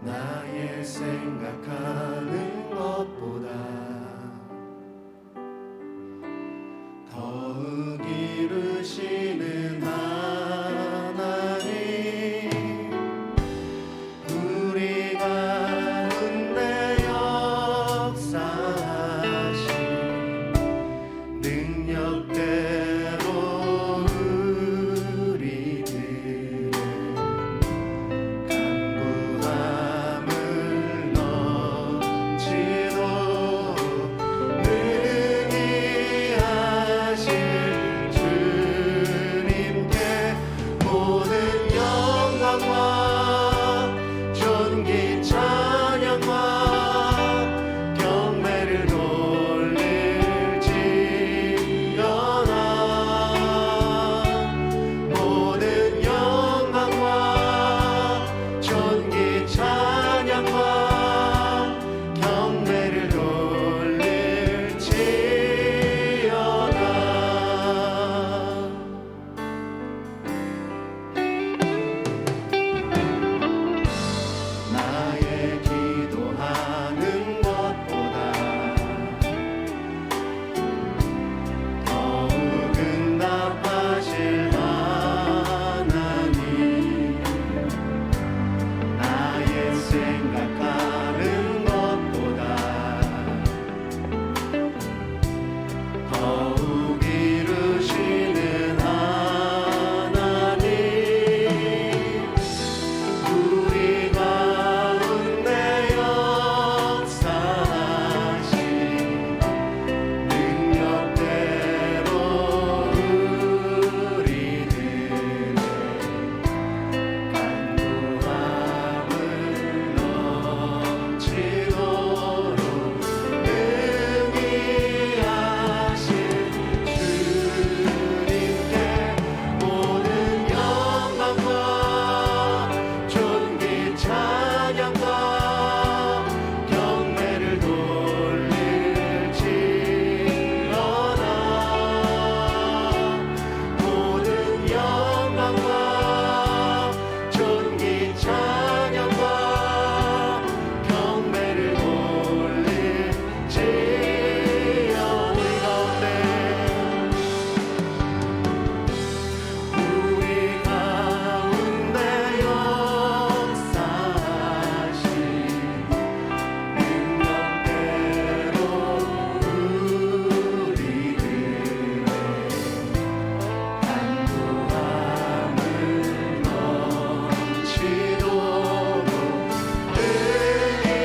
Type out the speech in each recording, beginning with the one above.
나의 생각하는 것보다 더욱 이루시는 하나님, 우리 가운데 역사하신 능력대로 우리들의 간구함을 넘치도록 능히 하실 주님께 모든 영광과 존귀 찬양과 경배를 돌릴지어다. 모든 영광과 존귀 찬양과 경배를 돌릴지어다. 나의 기도하는 것보다 더욱 응답하실 하나님, 나의 생각하는 것보다 더욱 이루시는 하나님, 우리 가운데 역사하신 능력대로 우리들의 간구함을 넘치도록 능히 하실 주님께 모든 영광과 존귀 찬양과 경배를 돌릴지어다. 모든 영광과 존귀 찬양과 경배를 돌릴지어다. 우리 가운데 역사하신 능력대로 우리들의 간구함을 넘치도록 능히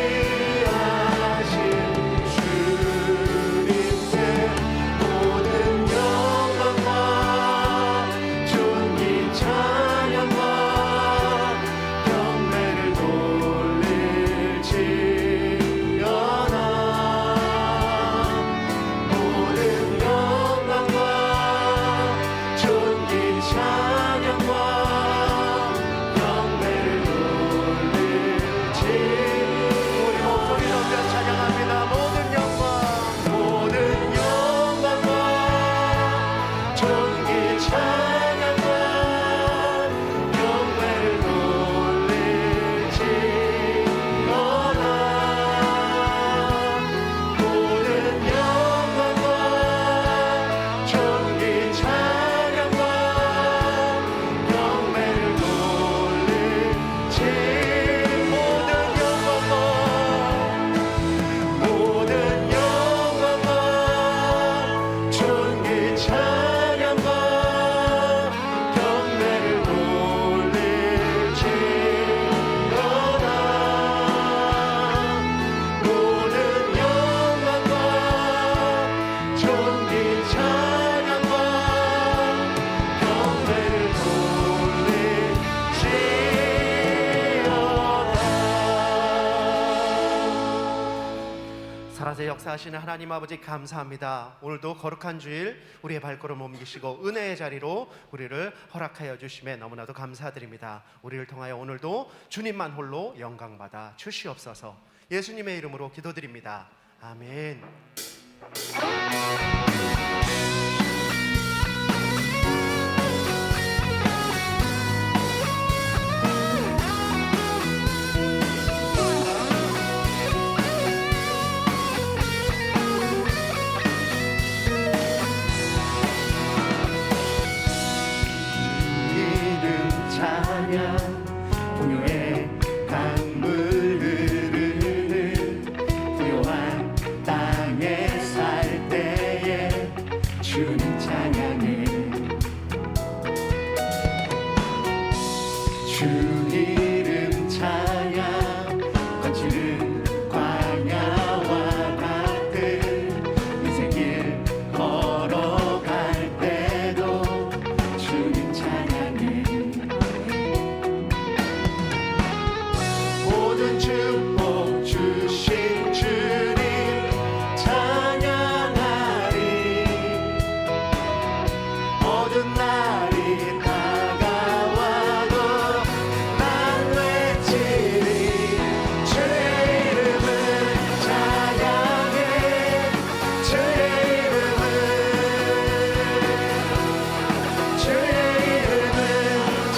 하실 주님께 모든 영광과 존귀 찬양과 경배를 돌릴지어다. 모든 영광과 존귀 찬양과 경배를 돌릴지. 우리 목소리 높여 찬양합니다. 모든 영광, 모든 영광과 존귀 찬양과 경배를 돌릴지어다. 모든 영광과 존귀 찬양과 경배를 돌릴지. 모든 영광과 존귀 찬양과 경배를 돌릴지어다. 모든 영광과 존귀 찬양과 경배를 돌릴지어다. 살아서 역사하시는 하나님 아버지 감사합니다. 오늘도 거룩한 주일 우리의 발걸음 옮기시고 은혜의 자리로 우리를 허락하여 주심에 너무나도 감사드립니다. 우리를 통하여 오늘도 주님만 홀로 영광받아 주시옵소서. 예수님의 이름으로 기도드립니다. 아멘. 모든 축복 주신 주님 찬양하리. 모든 날이 다가와도 난 외치리. 주의 이름을 찬양해. 주의 이름을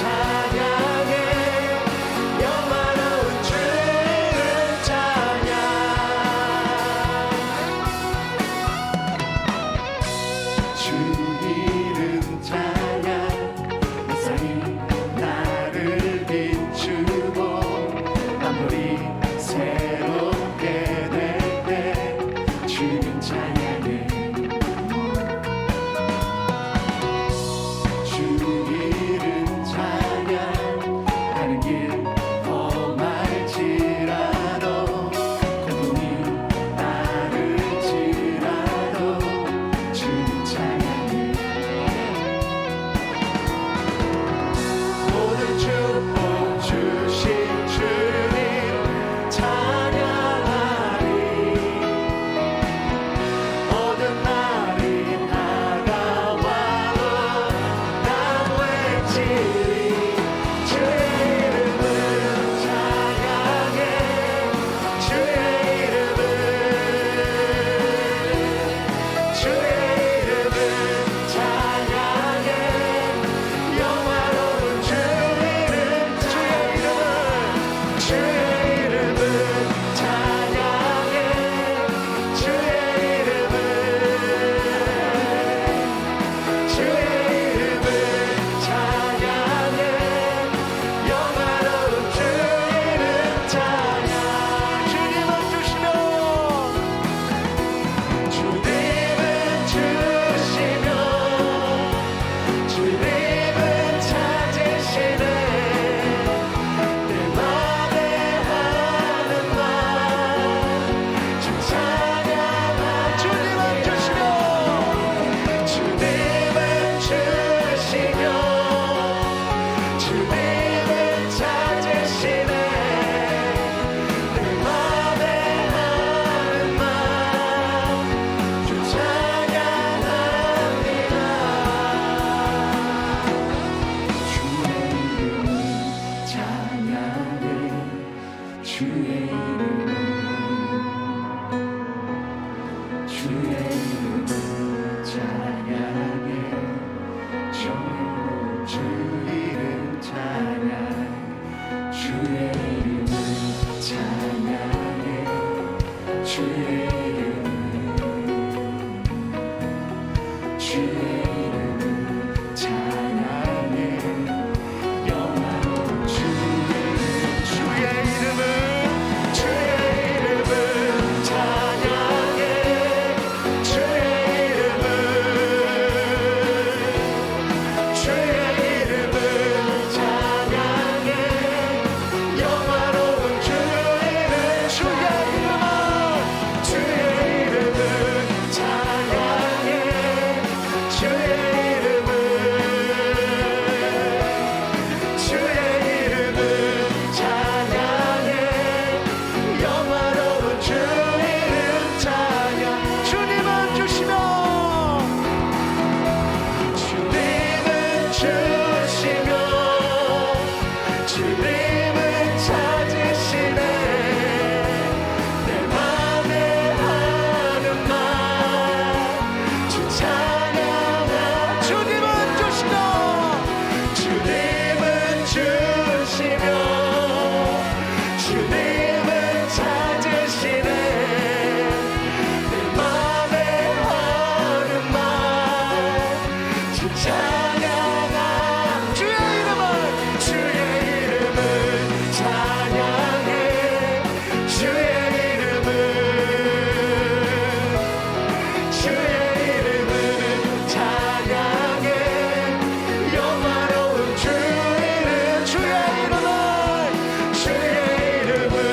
찬양해. 영원한 주의 이름 찬양. 주 이름 찬양. 세상이 나를 비추고 만물이 새롭게 될 때 주님 찬양해. 주 이름 찬양. 가는 길 험할지라도 고통이 따를지라도 주님 찬양해. 모든 축복 주신 주님 찬양하리. 모든 날이 다가와도 난 외치리. 주의 이름을 찬양해. 주의 이름을 찬양해. 영화로운 주의 이름. 주의 이름을 찬양해. 주의 이름을 찬양해. 영화로운 주의 이름 찬양. 주님은 주시며 주님은 주시며 주님은 찾으시네. 내 맘에 하는 말 주 찬양하. 주님은 주시며 주님은 주시며 주님은 찾으시네. 내 맘에 하는 말 주 찬양합니다. 주의 이름을 찬양해. 주의 이름을 찬양해. 주 이름 찬양. 주의 이름을 찬양해. 주의 이름을 찬양해. 영화로운 주의 이름을 찬양해. 주의 이름을 찬양해. 영화로운 주의 이름. 주의 이름을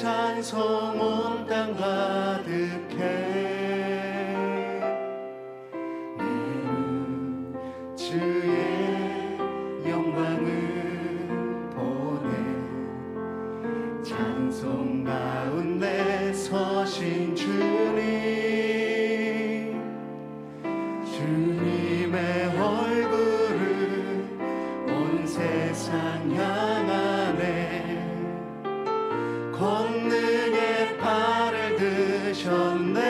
찬송 온 땅 가득해 내는 주의 영광을 보내 찬송 가운데 서신 주님의 얼굴을 온 세상 향하네 권능의 팔을 드셨네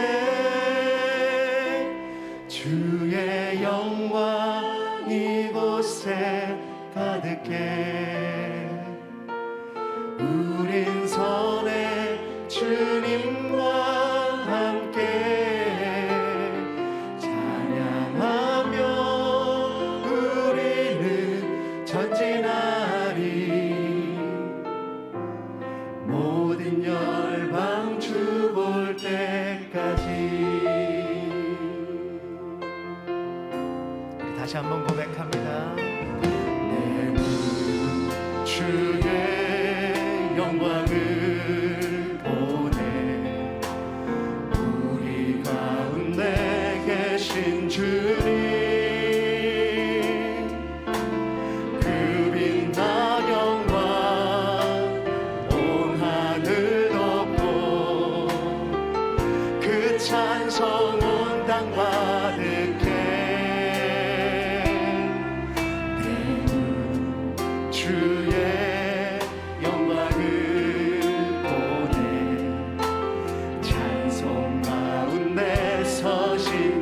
주의 영광 이곳에 가득해 우린 선해 주님과 함께 찬양하며 우리는 전진하리 모든 열방 주 볼 때까지. 우리 다시 한번 고백합니다. 내 문 주의 영광을 보내 우리 가운데 계신 주님 그 빛난 영광 온 하늘 덮고 그 찬송 온 땅 가득해 주의 영광을 보내 찬송 가운데 서신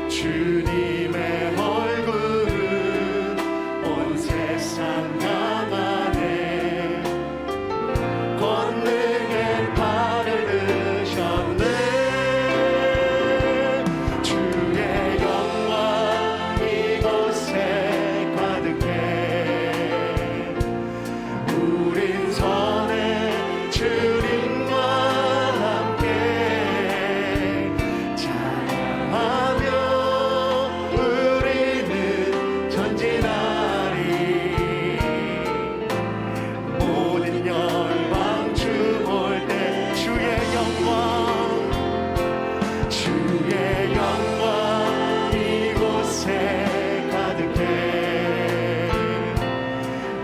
주님의 얼굴은 온 세상 향하네 권능의 팔을 드셨네 주의 영광 이곳에 가득해 우린 선해 주님과 함께 찬양하며 우리는 전진하리 모든 열방 주 볼 때 주의 영광 이곳에 가득해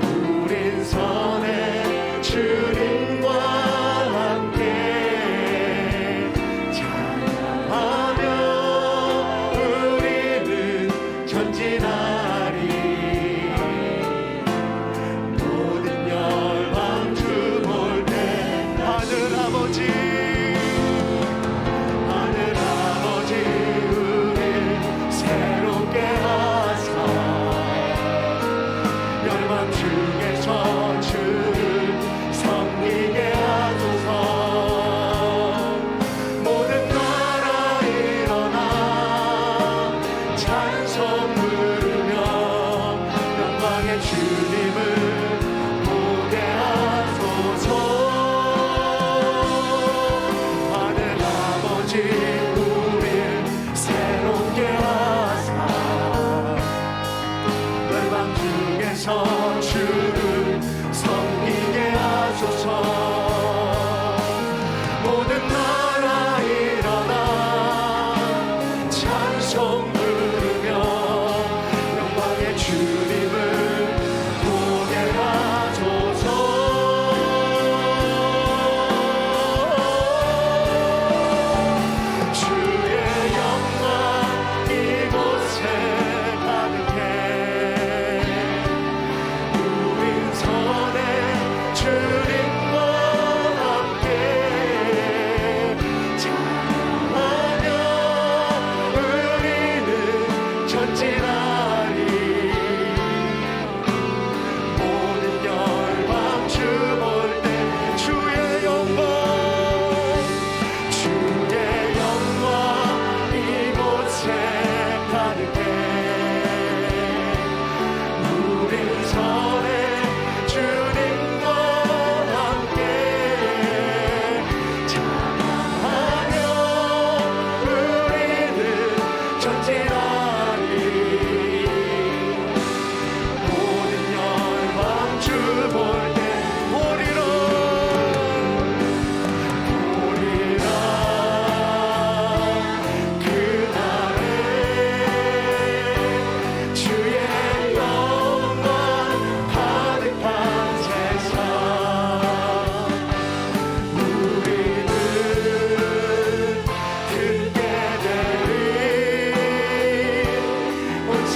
우린 선해 주님과 함께 찬양하며 우리는 전진하리 모든 열방 주 볼 때 하늘 아버지 우릴 새롭게 하사 열방 중에서 주를 섬기게 하소서 모든 나라 일어나 찬송 부르며 영광의 주님을 보게 하소서 하늘 아버지 우릴 새롭게 하사 열방 중에서 주를 섬기게 하소서 모든 나라 일어나 찬송 부르며 영광의 주님을 보게 하소서 주의 영광 이곳에 가득해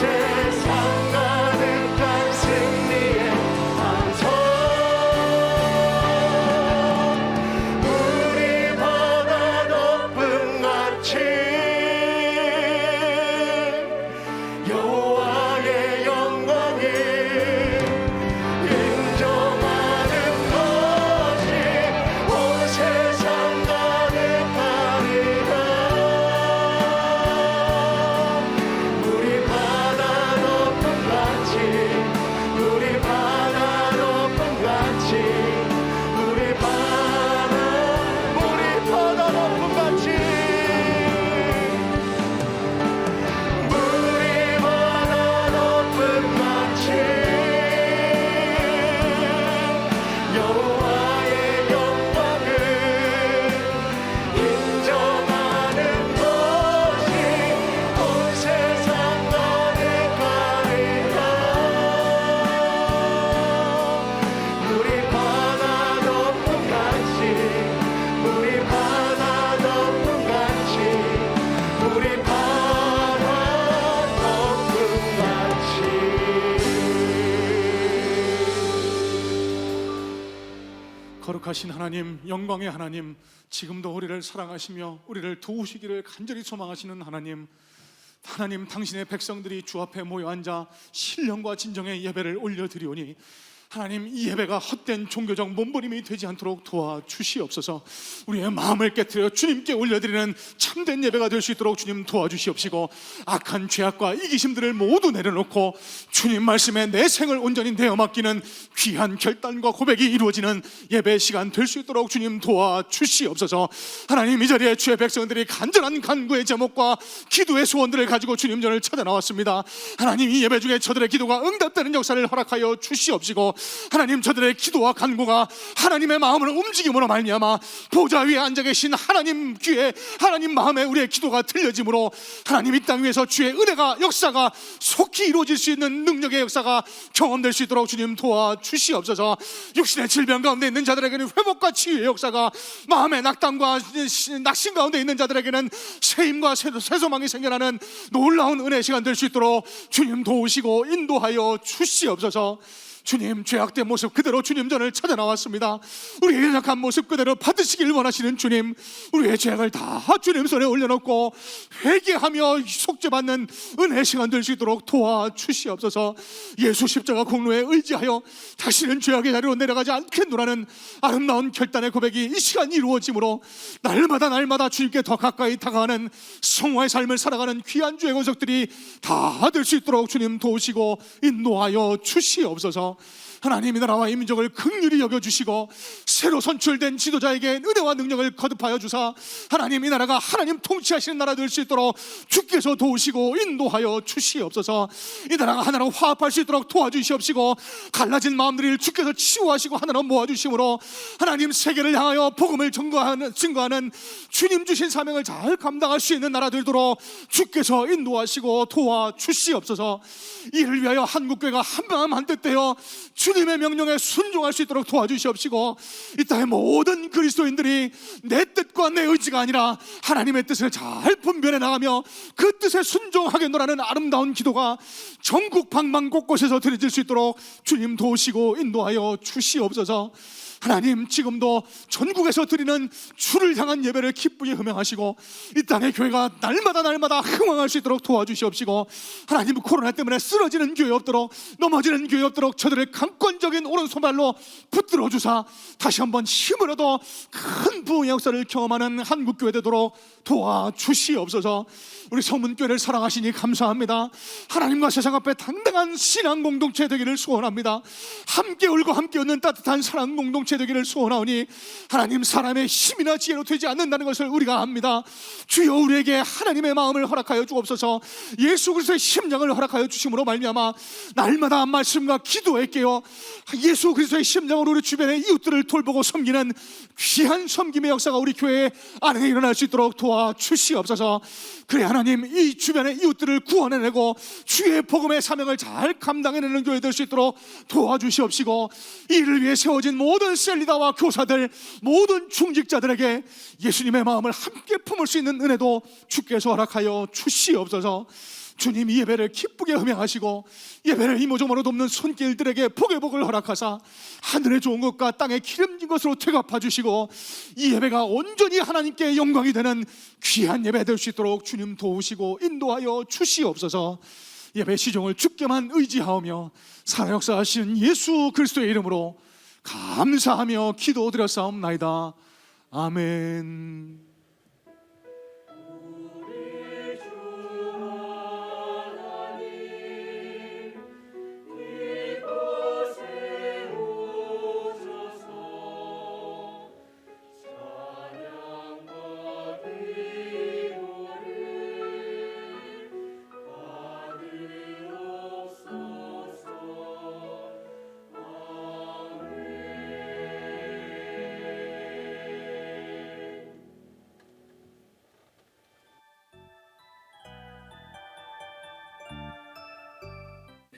세상 가득한 승리의 방송 우리 바다 높음 같이 여호와의 영광을 인정하는 것이 온 세상 가득하리라. 우리 바다 높음 같이 우리 바다 높음 같이 우리 바다 높음 같이 우리 바다 높음 같이 여호와의 영광을 인정하는 것이 온 세상 가득하리라. 우리 바다 높음 같이 우리 바다 높음 같이 우리 바다 높음 같이. 거룩하신 하나님, 영광의 하나님, 지금도 우리를 사랑하시며 우리를 도우시기를 간절히 소망하시는 하나님, 당신의 백성들이 주 앞에 모여 앉아 신령과 진정의 예배를 올려드리오니 하나님, 이 예배가 헛된 종교적 몸부림이 되지 않도록 도와주시옵소서. 우리의 마음을 깨트려 주님께 올려드리는 참된 예배가 될 수 있도록 주님 도와주시옵시고, 악한 죄악과 이기심들을 모두 내려놓고 주님 말씀에 내 생을 온전히 내어 맡기는 귀한 결단과 고백이 이루어지는 예배 시간 될 수 있도록 주님 도와주시옵소서. 하나님, 이 자리에 주의 백성들이 간절한 간구의 제목과 기도의 소원들을 가지고 주님 전을 찾아 나왔습니다. 하나님, 이 예배 중에 저들의 기도가 응답되는 역사를 허락하여 주시옵시고, 하나님, 저들의 기도와 간구가 하나님의 마음을 움직임으로 말미암아 보좌 위에 앉아 계신 하나님 귀에, 하나님 마음에 우리의 기도가 들려짐으로 하나님, 이 땅 위에서 주의 은혜가, 역사가 속히 이루어질 수 있는 능력의 역사가 경험될 수 있도록 주님 도와주시옵소서. 육신의 질병 가운데 있는 자들에게는 회복과 치유의 역사가, 마음의 낙담과 낙심 가운데 있는 자들에게는 새 힘과 새 소망이 생겨나는 놀라운 은혜의 시간 될 수 있도록 주님 도우시고 인도하여 주시옵소서. 주님, 죄악된 모습 그대로 주님 전을 찾아 나왔습니다. 우리의 연약한 모습 그대로 받으시길 원하시는 주님, 우리의 죄악을 다 주님 손에 올려놓고 회개하며 속죄받는 은혜의 시간 될 수 있도록 도와주시옵소서. 예수 십자가 공로에 의지하여 다시는 죄악의 자리로 내려가지 않겠노라는 아름다운 결단의 고백이 이 시간 이루어짐으로 날마다 주님께 더 가까이 다가가는 성화의 삶을 살아가는 귀한 주의 권속들이 다 될 수 있도록 주님 도우시고 인도하여 주시옵소서. 하나님, 이 나라와 이 민족을 긍휼히 여겨주시고 새로 선출된 지도자에게 은혜와 능력을 거듭하여 주사 하나님, 이 나라가 하나님 통치하시는 나라 될 수 있도록 주께서 도우시고 인도하여 주시옵소서. 이 나라가 하나로 화합할 수 있도록 도와주시옵시고, 갈라진 마음들을 주께서 치유하시고 하나로 모아주심으로 하나님, 세계를 향하여 복음을 증거하는 주님 주신 사명을 잘 감당할 수 있는 나라 되도록 주께서 인도하시고 도와주시옵소서. 이를 위하여 한국교회가 한마음 한뜻 되어 주님의 명령에 순종할 수 있도록 도와주시옵시고, 이 땅의 모든 그리스도인들이 내 뜻과 내 의지가 아니라 하나님의 뜻을 잘 분별해 나가며 그 뜻에 순종하겠노라는 아름다운 기도가 전국 방방 곳곳에서 드려질 수 있도록 주님 도우시고 인도하여 주시옵소서. 하나님, 지금도 전국에서 드리는 주를 향한 예배를 기쁘게 음행하시고 이 땅의 교회가 날마다 흥왕할 수 있도록 도와주시옵시고, 하나님, 코로나 때문에 쓰러지는 교회 없도록, 넘어지는 교회 없도록 저들의 강권적인 오른손발로 붙들어 주사 다시 한번 힘을 얻어 큰 부흥의 역사를 경험하는 한국교회 되도록 도와주시옵소서. 우리 서문교회를 사랑하시니 감사합니다. 하나님과 세상 앞에 당당한 신앙 공동체 되기를 소원합니다. 함께 울고 함께 웃는 따뜻한 사랑 공동체 되기를 소원하오니 하나님, 사람의 힘이나 지혜로 되지 않는다는 것을 우리가 압니다. 주여, 우리에게 하나님의 마음을 허락하여 주옵소서. 예수 그리스도의 심장을 허락하여 주심으로 말미암아 날마다 말씀과 기도에 깨어 예수 그리스도의 심장으로 우리 주변의 이웃들을 돌보고 섬기는 귀한 섬김의 역사가 우리 교회 안에 일어날 수 있도록 도와주시옵소서. 그래 하나님, 이 주변의 이웃들을 구원해내고 주의 복음의 사명을 잘 감당해내는 교회 될 수 있도록 도와주시옵시고, 이를 위해 세워진 모든 셀리다와 교사들, 모든 중직자들에게 예수님의 마음을 함께 품을 수 있는 은혜도 주께서 허락하여 주시옵소서. 주님 이 예배를 기쁘게 음행하시고 예배를 이모저모로 돕는 손길들에게 복의 복을 허락하사 하늘에 좋은 것과 땅에 기름진 것으로 되갚아 주시고 이 예배가 온전히 하나님께 영광이 되는 귀한 예배 될 수 있도록 주님 도우시고 인도하여 주시옵소서. 예배 시종을 주께만 의지하오며 살아 역사하신 예수 그리스도의 이름으로 감사하며 기도드렸사옵나이다. 아멘.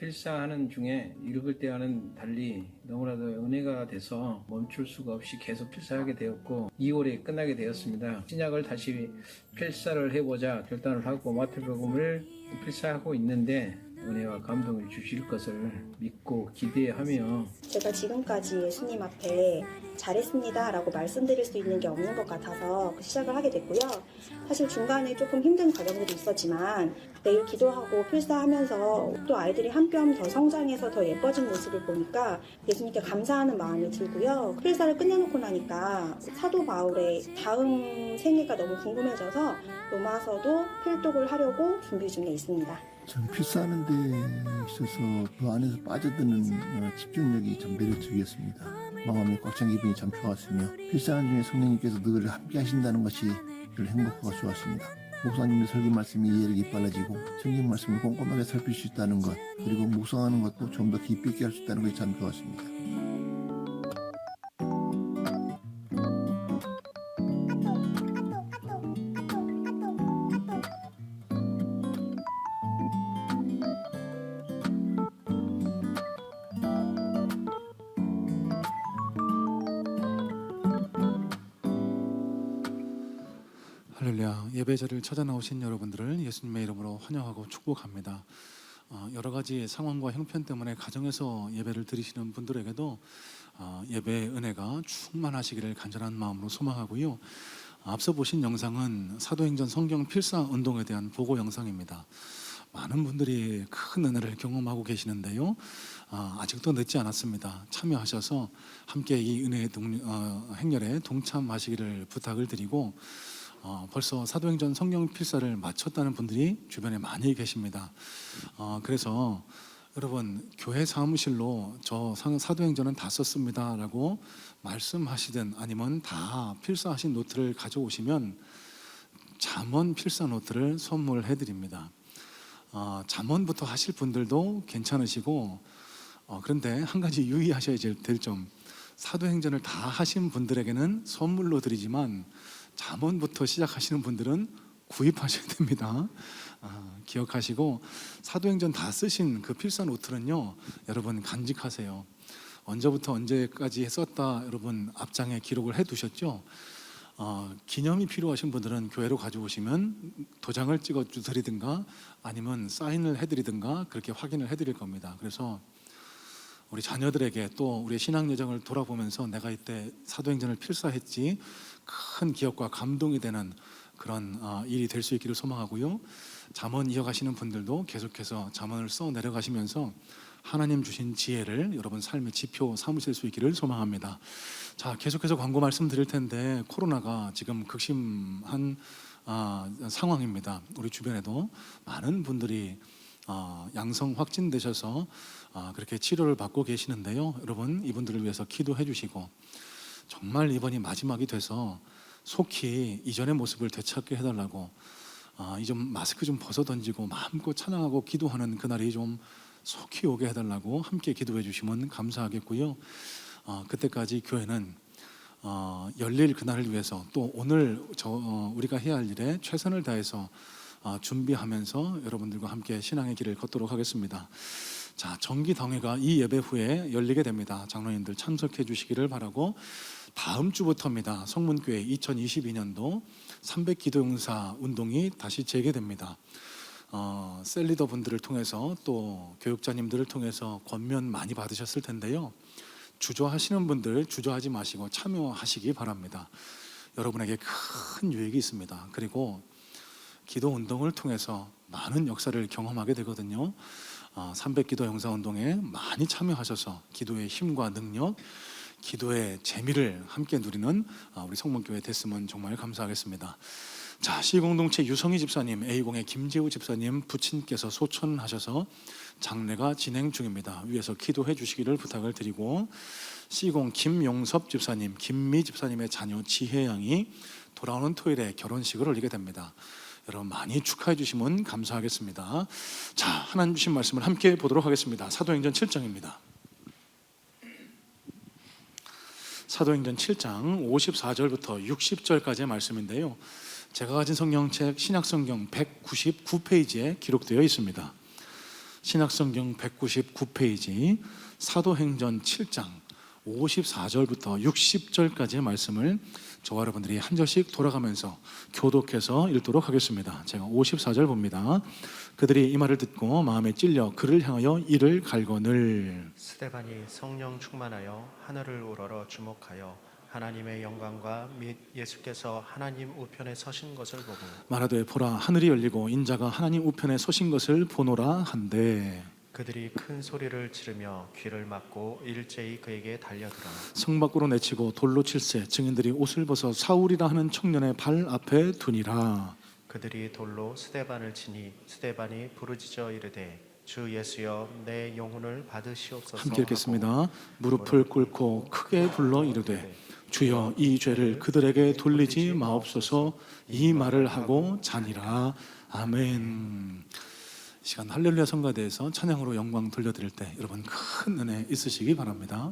필사하는 중에 읽을 때와는 달리 너무나도 은혜가 돼서 멈출 수가 없이 계속 필사하게 되었고 2월에 끝나게 되었습니다. 신약을 다시 필사를 해보자 결단을 하고 마태복음을 필사하고 있는데 은혜와 감동을 주실 것을 믿고 기대하며 제가 지금까지 예수님 앞에 잘했습니다 라고 말씀드릴 수 있는 게 없는 것 같아서 시작을 하게 됐고요. 사실 중간에 조금 힘든 과정들이 있었지만 매일 기도하고 필사하면서 또 아이들이 한 뼘 더 성장해서 더 예뻐진 모습을 보니까 예수님께 감사하는 마음이 들고요. 필사를 끝내놓고 나니까 사도 바울의 다음 생애가 너무 궁금해져서 로마서도 필독을 하려고 준비 중에 있습니다. 전 필사하는 데 있어서 그 안에서 빠져드는 집중력이 참 매력적이었습니다. 마음이 꽉 찬 기분이 참 좋았으며 필사하는 중에 성령님께서 늘 함께 하신다는 것이 늘 행복하고 좋았습니다. 목사님의 설교 말씀이 이해력이 빨라지고 성경 말씀을 꼼꼼하게 살필 수 있다는 것, 그리고 묵상하는 것도 좀 더 깊이 있게 할 수 있다는 것이 참 좋았습니다. 할렐루야. 예배 자리를 찾아 나오신 여러분들을 예수님의 이름으로 환영하고 축복합니다. 여러 가지 상황과 형편 때문에 가정에서 예배를 드리시는 분들에게도 예배의 은혜가 충만하시기를 간절한 마음으로 소망하고요. 앞서 보신 영상은 사도행전 성경 필사 운동에 대한 보고 영상입니다. 많은 분들이 큰 은혜를 경험하고 계시는데요. 아직도 늦지 않았습니다. 참여하셔서 함께 이 은혜의 행렬에 동참하시기를 부탁을 드리고 벌써 사도행전 성경 필사를 마쳤다는 분들이 주변에 많이 계십니다. 그래서 여러분 교회 사무실로 저 사도행전은 다 썼습니다 라고 말씀하시든 아니면 다 필사하신 노트를 가져오시면 잠언 필사 노트를 선물해 드립니다. 잠언부터 하실 분들도 괜찮으시고 그런데 한 가지 유의하셔야 될 점, 사도행전을 다 하신 분들에게는 선물로 드리지만 잠언부터 시작하시는 분들은 구입하셔야 됩니다. 기억하시고 사도행전 다 쓰신 그 필사 노트는요 여러분 간직하세요. 언제부터 언제까지 썼다 여러분 앞장에 기록을 해 두셨죠? 기념이 필요하신 분들은 교회로 가져오시면 도장을 찍어 드리든가 아니면 사인을 해드리든가 그렇게 확인을 해드릴 겁니다. 그래서 우리 자녀들에게 또 우리의 신앙 여정을 돌아보면서 내가 이때 사도행전을 필사했지 큰 기억과 감동이 되는 그런 일이 될 수 있기를 소망하고요. 잠언 이어가시는 분들도 계속해서 잠언을 써 내려가시면서 하나님 주신 지혜를 여러분 삶의 지표 삼으실 수 있기를 소망합니다. 자, 계속해서 광고 말씀드릴 텐데 코로나가 지금 극심한 상황입니다. 우리 주변에도 많은 분들이 양성 확진되셔서 그렇게 치료를 받고 계시는데요. 여러분 이분들을 위해서 기도해 주시고 정말 이번이 마지막이 돼서 속히 이전의 모습을 되찾게 해달라고 이 좀 마스크 좀 벗어 던지고 마음껏 찬양하고 기도하는 그날이 좀 속히 오게 해달라고 함께 기도해 주시면 감사하겠고요. 그때까지 교회는 열릴 그날을 위해서 또 오늘 우리가 해야 할 일에 최선을 다해서 준비하면서 여러분들과 함께 신앙의 길을 걷도록 하겠습니다. 자, 정기당회가 이 예배 후에 열리게 됩니다. 장로님들 참석해 주시기를 바라고 다음 주부터입니다. 성문교회 2022년도 300기도용사 운동이 다시 재개됩니다. 셀리더 분들을 통해서 또 교육자님들을 통해서 권면 많이 받으셨을 텐데요. 주저하시는 분들 주저하지 마시고 참여하시기 바랍니다. 여러분에게 큰 유익이 있습니다. 그리고 기도 운동을 통해서 많은 역사를 경험하게 되거든요. 300기도 영사운동에 많이 참여하셔서 기도의 힘과 능력, 기도의 재미를 함께 누리는 우리 성문교회 됐으면 정말 감사하겠습니다. 자, C공동체 유성희 집사님, A공의 김재우 집사님 부친께서 소천하셔서 장례가 진행 중입니다. 위에서 기도해 주시기를 부탁을 드리고, C공 김용섭 집사님, 김미 집사님의 자녀 지혜양이 돌아오는 토요일에 결혼식을 올리게 됩니다. 여러분 많이 축하해 주시면 감사하겠습니다. 자, 하나님 주신 말씀을 함께 보도록 하겠습니다. 사도행전 7장입니다. 사도행전 7장 54절부터 60절까지의 말씀인데요. 제가 가진 성경책 신약성경 199페이지에 기록되어 있습니다. 신약성경 199페이지 사도행전 7장 54절부터 60절까지의 말씀을 저와 여러분들이 한 절씩 돌아가면서 교독해서 읽도록 하겠습니다. 제가 54절 봅니다. 그들이 이 말을 듣고 마음에 찔려 그를 향하여 이를 갈거늘. 스데반이 성령 충만하여 하늘을 우러러 주목하여 하나님의 영광과 및 예수께서 하나님 우편에 서신 것을 보고 말하되 보라 하늘이 열리고 인자가 하나님 우편에 서신 것을 보노라 한데 그들이 큰 소리를 지르며 귀를 막고 일제히 그에게 달려들어 성 밖으로 내치고 돌로 칠세 증인들이 옷을 벗어 사울이라 하는 청년의 발 앞에 두니라. 그들이 돌로 스데반을 치니 스데반이 부르짖어 이르되 주 예수여 내 영혼을 받으시옵소서 함께 읽겠습니다. 무릎을 꿇고 크게 불러 이르되 주여 이 죄를 그들에게 돌리지 마옵소서. 이 말을 하고 자니라. 아멘. 이 시간 할렐루야 성가대에서 찬양으로 영광 돌려드릴 때 여러분 큰 은혜 있으시기 바랍니다.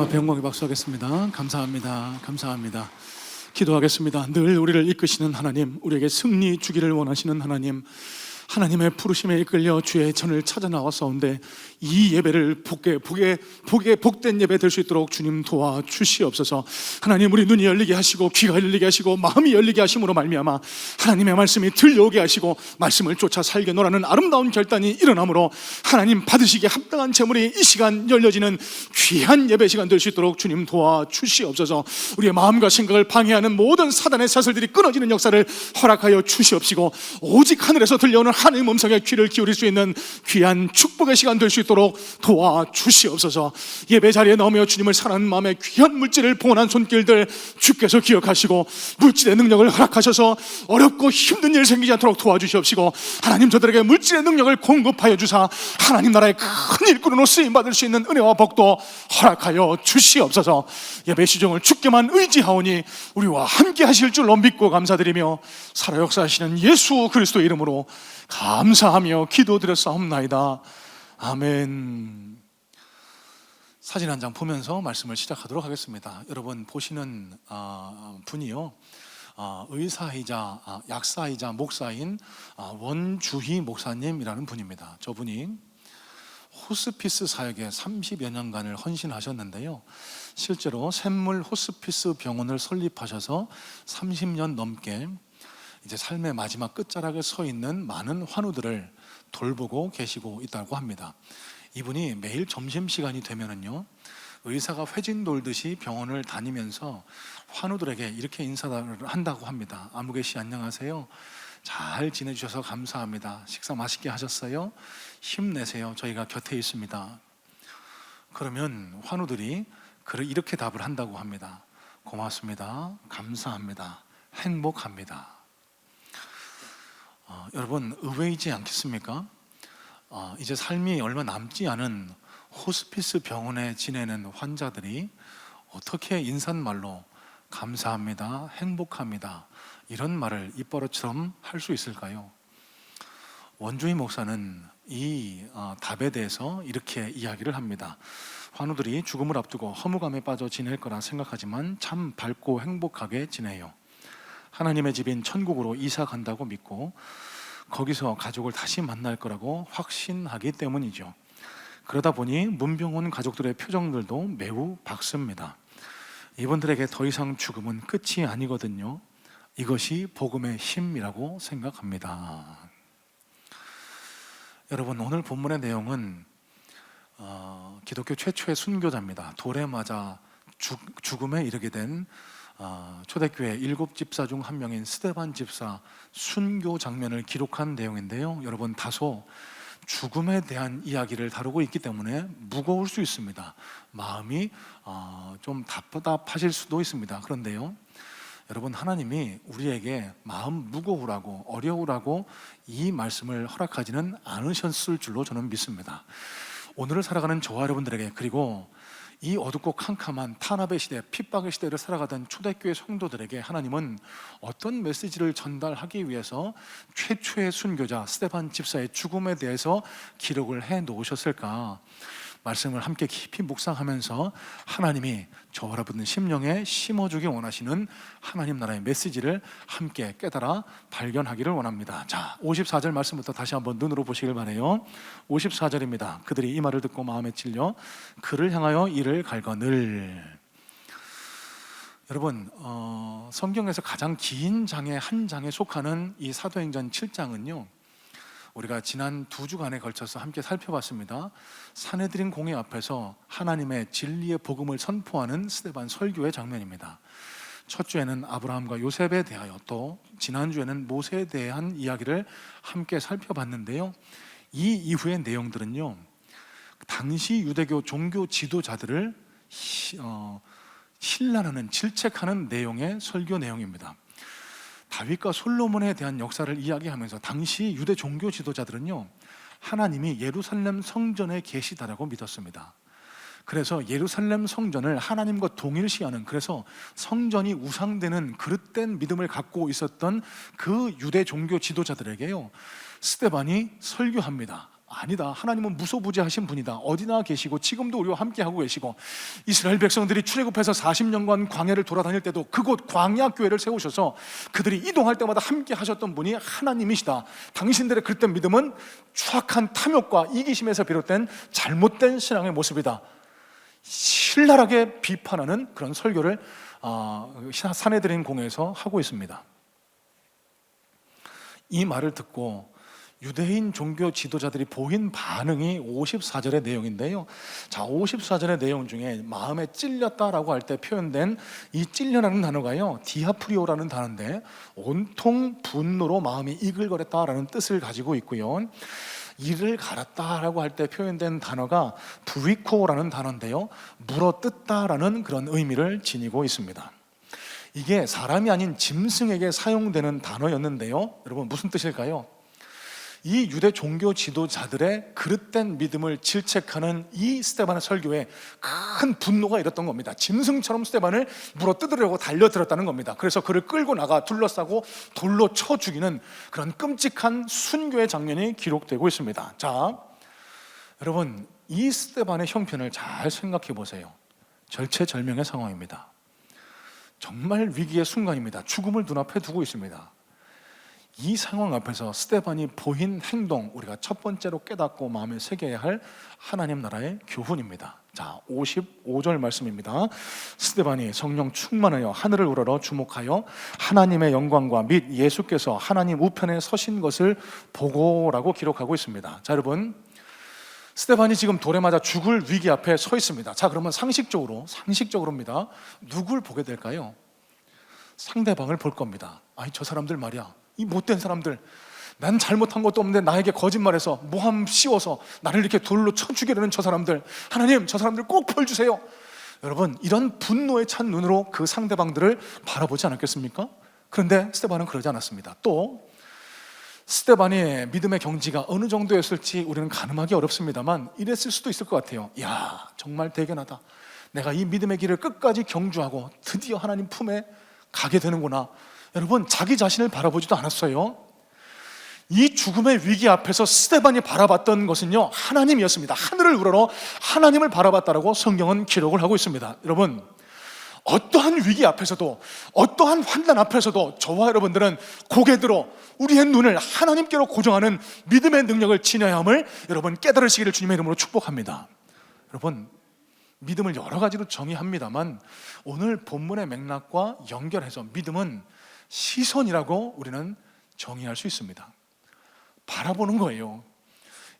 앞에 영광의 박수하겠습니다. 감사합니다. 감사합니다. 기도하겠습니다. 늘 우리를 이끄시는 하나님, 우리에게 승리 주기를 원하시는 하나님, 하나님의 부르심에 이끌려 주의 전을 찾아 나왔사온데 이 예배를 복된 예배 될 수 있도록 주님 도와주시옵소서. 하나님, 우리 눈이 열리게 하시고 귀가 열리게 하시고 마음이 열리게 하심으로 말미암아 하나님의 말씀이 들려오게 하시고 말씀을 쫓아 살게 노라는 아름다운 결단이 일어나므로 하나님 받으시기에 합당한 제물이 이 시간 열려지는 귀한 예배 시간 될 수 있도록 주님 도와주시옵소서. 우리의 마음과 생각을 방해하는 모든 사단의 사슬들이 끊어지는 역사를 허락하여 주시옵시고 오직 하늘에서 들려오는 하나님 음성에 귀를 기울일 수 있는 귀한 축복의 시간 될 수 있도록 도와주시옵소서. 예배 자리에 나오며 주님을 사랑하는 마음에 귀한 물질을 봉헌한 손길들 주께서 기억하시고 물질의 능력을 허락하셔서 어렵고 힘든 일 생기지 않도록 도와주시옵시고 하나님 저들에게 물질의 능력을 공급하여 주사 하나님 나라의 큰 일꾼으로 쓰임받을 수 있는 은혜와 복도 허락하여 주시옵소서. 예배 시종을 주께만 의지하오니 우리와 함께 하실 줄로 믿고 감사드리며 살아 역사하시는 예수 그리스도의 이름으로 감사하며 기도드렸사옵나이다. 아멘. 사진 한 장 보면서 말씀을 시작하도록 하겠습니다. 여러분 보시는 분이요, 의사이자 약사이자 목사인 원주희 목사님이라는 분입니다. 저분이 호스피스 사역에 30여 년간을 헌신하셨는데요, 실제로 샘물 호스피스 병원을 설립하셔서 30년 넘게 이제 삶의 마지막 끝자락에 서 있는 많은 환우들을 돌보고 계시고 있다고 합니다. 이분이 매일 점심시간이 되면은요, 의사가 회진 돌듯이 병원을 다니면서 환우들에게 이렇게 인사를 한다고 합니다. 아무개씨 안녕하세요. 잘 지내주셔서 감사합니다. 식사 맛있게 하셨어요? 힘내세요. 저희가 곁에 있습니다. 그러면 환우들이 이렇게 답을 한다고 합니다. 고맙습니다. 감사합니다. 행복합니다. 여러분 의외이지 않겠습니까? 이제 삶이 얼마 남지 않은 호스피스 병원에 지내는 환자들이 어떻게 인사말로 감사합니다, 행복합니다 이런 말을 입버릇처럼 할 수 있을까요? 원주희 목사는 이 답에 대해서 이렇게 이야기를 합니다. 환우들이 죽음을 앞두고 허무감에 빠져 지낼 거라 생각하지만 참 밝고 행복하게 지내요. 하나님의 집인 천국으로 이사 간다고 믿고 거기서 가족을 다시 만날 거라고 확신하기 때문이죠. 그러다 보니 문병원 가족들의 표정들도 매우 밝습니다. 이분들에게 더 이상 죽음은 끝이 아니거든요. 이것이 복음의 힘이라고 생각합니다. 여러분 오늘 본문의 내용은 기독교 최초의 순교자입니다. 돌에 맞아 죽음에 이르게 된 초대교회 7집사 중 한 명인 스데반 집사 순교 장면을 기록한 내용인데요, 여러분 다소 죽음에 대한 이야기를 다루고 있기 때문에 무거울 수 있습니다. 마음이 좀 답답하실 수도 있습니다. 그런데요, 여러분 하나님이 우리에게 마음 무거우라고 어려우라고 이 말씀을 허락하지는 않으셨을 줄로 저는 믿습니다. 오늘을 살아가는 저와 여러분들에게, 그리고 이 어둡고 캄캄한 탄압의 시대, 핍박의 시대를 살아가던 초대교회 성도들에게 하나님은 어떤 메시지를 전달하기 위해서 최초의 순교자 스데반 집사의 죽음에 대해서 기록을 해 놓으셨을까? 말씀을 함께 깊이 묵상하면서 하나님이 저와 여러분의 심령에 심어주기 원하시는 하나님 나라의 메시지를 함께 깨달아 발견하기를 원합니다. 자, 54절 말씀부터 다시 한번 눈으로 보시길 바라요. 54절입니다. 그들이 이 말을 듣고 마음에 찔려 그를 향하여 이를 갈거늘. 여러분 성경에서 가장 긴 장의 한 장에 속하는 이 사도행전 7장은요, 우리가 지난 2주간에 걸쳐서 함께 살펴봤습니다. 산헤드린 공회 앞에서 하나님의 진리의 복음을 선포하는 스데반 설교의 장면입니다. 첫 주에는 아브라함과 요셉에 대하여, 또 지난주에는 모세에 대한 이야기를 함께 살펴봤는데요, 이 이후의 내용들은요, 당시 유대교 종교 지도자들을 신란하는, 질책하는 내용의 설교 내용입니다. 다윗과 솔로몬에 대한 역사를 이야기하면서 당시 유대 종교 지도자들은요, 하나님이 예루살렘 성전에 계시다라고 믿었습니다. 그래서 예루살렘 성전을 하나님과 동일시하는, 그래서 성전이 우상되는 그릇된 믿음을 갖고 있었던 그 유대 종교 지도자들에게요, 스데반이 설교합니다. 아니다. 하나님은 무소부재하신 분이다. 어디나 계시고 지금도 우리와 함께하고 계시고, 이스라엘 백성들이 출애굽해서 40년간 광야를 돌아다닐 때도 그곳 광야 교회를 세우셔서 그들이 이동할 때마다 함께 하셨던 분이 하나님이시다. 당신들의 그릇된 믿음은 추악한 탐욕과 이기심에서 비롯된 잘못된 신앙의 모습이다. 신랄하게 비판하는 그런 설교를 사내들인 공회에서 하고 있습니다. 이 말을 듣고 유대인 종교 지도자들이 보인 반응이 54절의 내용인데요. 자, 54절의 내용 중에 마음에 찔렸다라고 할 때 표현된 이 찔려라는 단어가요, 디아프리오라는 단어인데 온통 분노로 마음이 이글거렸다라는 뜻을 가지고 있고요. 이를 갈았다라고 할 때 표현된 단어가 브리코라는 단어인데요, 물어뜯다라는 그런 의미를 지니고 있습니다. 이게 사람이 아닌 짐승에게 사용되는 단어였는데요, 여러분 무슨 뜻일까요? 이 유대 종교 지도자들의 그릇된 믿음을 질책하는 이 스데반의 설교에 큰 분노가 일었던 겁니다. 짐승처럼 스데반을 물어뜯으려고 달려들었다는 겁니다. 그래서 그를 끌고 나가 둘러싸고 돌로 쳐 죽이는 그런 끔찍한 순교의 장면이 기록되고 있습니다. 자, 여러분, 이 스데반의 형편을 잘 생각해 보세요. 절체절명의 상황입니다. 정말 위기의 순간입니다. 죽음을 눈앞에 두고 있습니다. 이 상황 앞에서 스데반이 보인 행동, 우리가 첫 번째로 깨닫고 마음에 새겨야 할 하나님 나라의 교훈입니다. 자, 55절 말씀입니다. 스데반이 성령 충만하여 하늘을 우러러 주목하여 하나님의 영광과 및 예수께서 하나님 우편에 서신 것을 보고라고 기록하고 있습니다. 자, 여러분, 스데반이 지금 돌에 맞아 죽을 위기 앞에 서 있습니다. 자, 그러면 상식적으로입니다. 누굴 보게 될까요? 상대방을 볼 겁니다. 아니, 저 사람들 말이야, 이 못된 사람들, 난 잘못한 것도 없는데 나에게 거짓말해서 모함 씌워서 나를 이렇게 돌로 쳐 죽이려는 저 사람들, 하나님, 저 사람들 꼭 벌 주세요. 여러분, 이런 분노에 찬 눈으로 그 상대방들을 바라보지 않았겠습니까? 그런데 스데반은 그러지 않았습니다. 또 스데반의 믿음의 경지가 어느 정도였을지 우리는 가늠하기 어렵습니다만 이랬을 수도 있을 것 같아요. 야, 정말 대견하다. 내가 이 믿음의 길을 끝까지 경주하고 드디어 하나님 품에 가게 되는구나. 여러분, 자기 자신을 바라보지도 않았어요. 이 죽음의 위기 앞에서 스데반이 바라봤던 것은요, 하나님이었습니다. 하늘을 우러러 하나님을 바라봤다라고 성경은 기록을 하고 있습니다. 여러분, 어떠한 위기 앞에서도, 어떠한 환난 앞에서도 저와 여러분들은 고개 들어 우리의 눈을 하나님께로 고정하는 믿음의 능력을 지녀야 함을 여러분 깨달으시기를 주님의 이름으로 축복합니다. 여러분, 믿음을 여러 가지로 정의합니다만 오늘 본문의 맥락과 연결해서 믿음은 시선이라고 우리는 정의할 수 있습니다. 바라보는 거예요.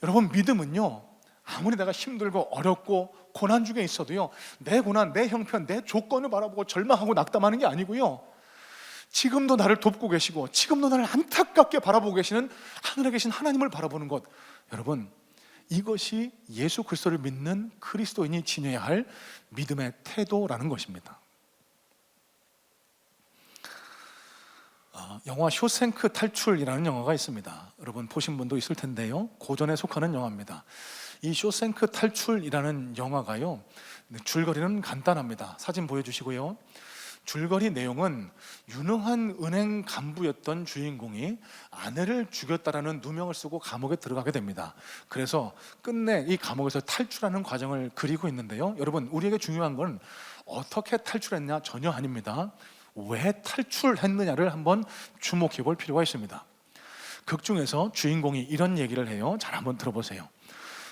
여러분, 믿음은요, 아무리 내가 힘들고 어렵고 고난 중에 있어도요, 내 고난, 내 형편, 내 조건을 바라보고 절망하고 낙담하는 게 아니고요, 지금도 나를 돕고 계시고 지금도 나를 안타깝게 바라보고 계시는 하늘에 계신 하나님을 바라보는 것, 여러분, 이것이 예수 그리스도를 믿는 그리스도인이 지녀야 할 믿음의 태도라는 것입니다. 영화 쇼생크 탈출이라는 영화가 있습니다. 여러분 보신 분도 있을 텐데요, 고전에 속하는 영화입니다. 이 쇼생크 탈출이라는 영화가요, 줄거리는 간단합니다. 사진 보여주시고요. 줄거리 내용은 유능한 은행 간부였던 주인공이 아내를 죽였다라는 누명을 쓰고 감옥에 들어가게 됩니다. 그래서 끝내 이 감옥에서 탈출하는 과정을 그리고 있는데요, 여러분, 우리에게 중요한 건 어떻게 탈출했냐 전혀 아닙니다. 왜 탈출했느냐를 한번 주목해 볼 필요가 있습니다. 극 중에서 주인공이 이런 얘기를 해요. 잘 한번 들어보세요.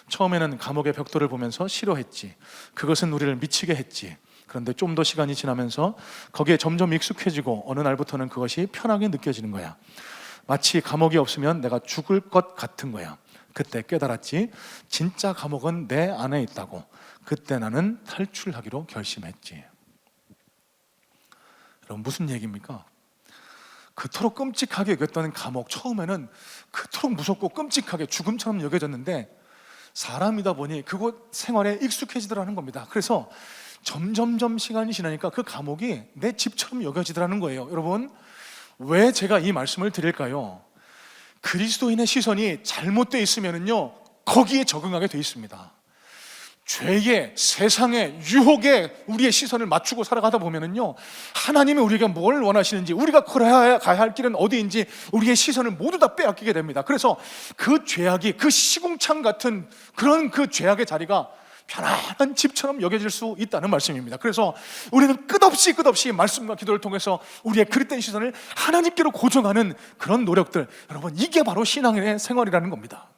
처음에는 감옥의 벽돌을 보면서 싫어했지. 그것은 우리를 미치게 했지. 그런데 좀 더 시간이 지나면서 거기에 점점 익숙해지고 어느 날부터는 그것이 편하게 느껴지는 거야. 마치 감옥이 없으면 내가 죽을 것 같은 거야. 그때 깨달았지. 진짜 감옥은 내 안에 있다고. 그때 나는 탈출하기로 결심했지. 여러분, 무슨 얘기입니까? 그토록 끔찍하게 여겼던 감옥, 처음에는 그토록 무섭고 끔찍하게 죽음처럼 여겨졌는데 사람이다 보니 그곳 생활에 익숙해지더라는 겁니다. 그래서 점점점 시간이 지나니까 그 감옥이 내 집처럼 여겨지더라는 거예요. 여러분, 왜 제가 이 말씀을 드릴까요? 그리스도인의 시선이 잘못되어 있으면요, 거기에 적응하게 되어 있습니다. 죄의, 세상의 유혹에 우리의 시선을 맞추고 살아가다 보면은요, 하나님이 우리에게 뭘 원하시는지, 우리가 가야 할 길은 어디인지 우리의 시선을 모두 다 빼앗기게 됩니다. 그래서 그 죄악이, 그 시궁창 같은 그런 그 죄악의 자리가 편안한 집처럼 여겨질 수 있다는 말씀입니다. 그래서 우리는 끝없이 말씀과 기도를 통해서 우리의 그릇된 시선을 하나님께로 고정하는 그런 노력들, 여러분, 이게 바로 신앙의 생활이라는 겁니다.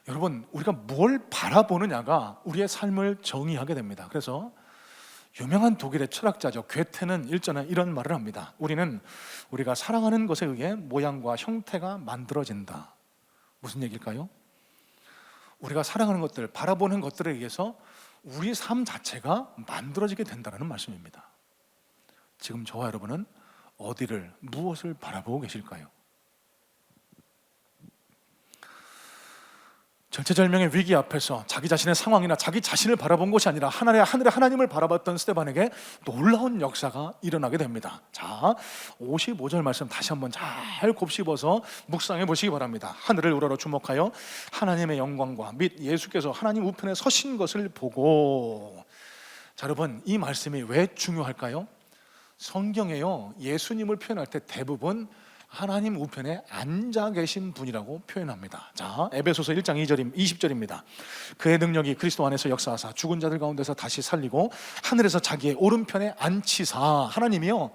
여러분, 우리가 뭘 바라보느냐가 우리의 삶을 정의하게 됩니다. 그래서 유명한 독일의 철학자죠, 괴테는 일전에 이런 말을 합니다. 우리가 사랑하는 것에 의해 모양과 형태가 만들어진다. 무슨 얘기일까요? 우리가 사랑하는 것들, 바라보는 것들에 의해서 우리 삶 자체가 만들어지게 된다는 말씀입니다. 지금 저와 여러분은 어디를, 무엇을 바라보고 계실까요? 절체절명의 위기 앞에서 자기 자신의 상황이나 자기 자신을 바라본 것이 아니라 하늘의 하나님을 바라봤던 스데반에게 놀라운 역사가 일어나게 됩니다. 자, 55절 말씀 다시 한번 잘 곱씹어서 묵상해 보시기 바랍니다. 하늘을 우러러 주목하여 하나님의 영광과 및 예수께서 하나님 우편에 서신 것을 보고. 자, 여러분, 이 말씀이 왜 중요할까요? 성경에요, 예수님을 표현할 때 대부분 하나님 우편에 앉아 계신 분이라고 표현합니다. 자, 에베소서 1장 20절입니다. 그의 능력이 그리스도 안에서 역사하사 죽은 자들 가운데서 다시 살리고 하늘에서 자기의 오른편에 앉히사. 하나님이요,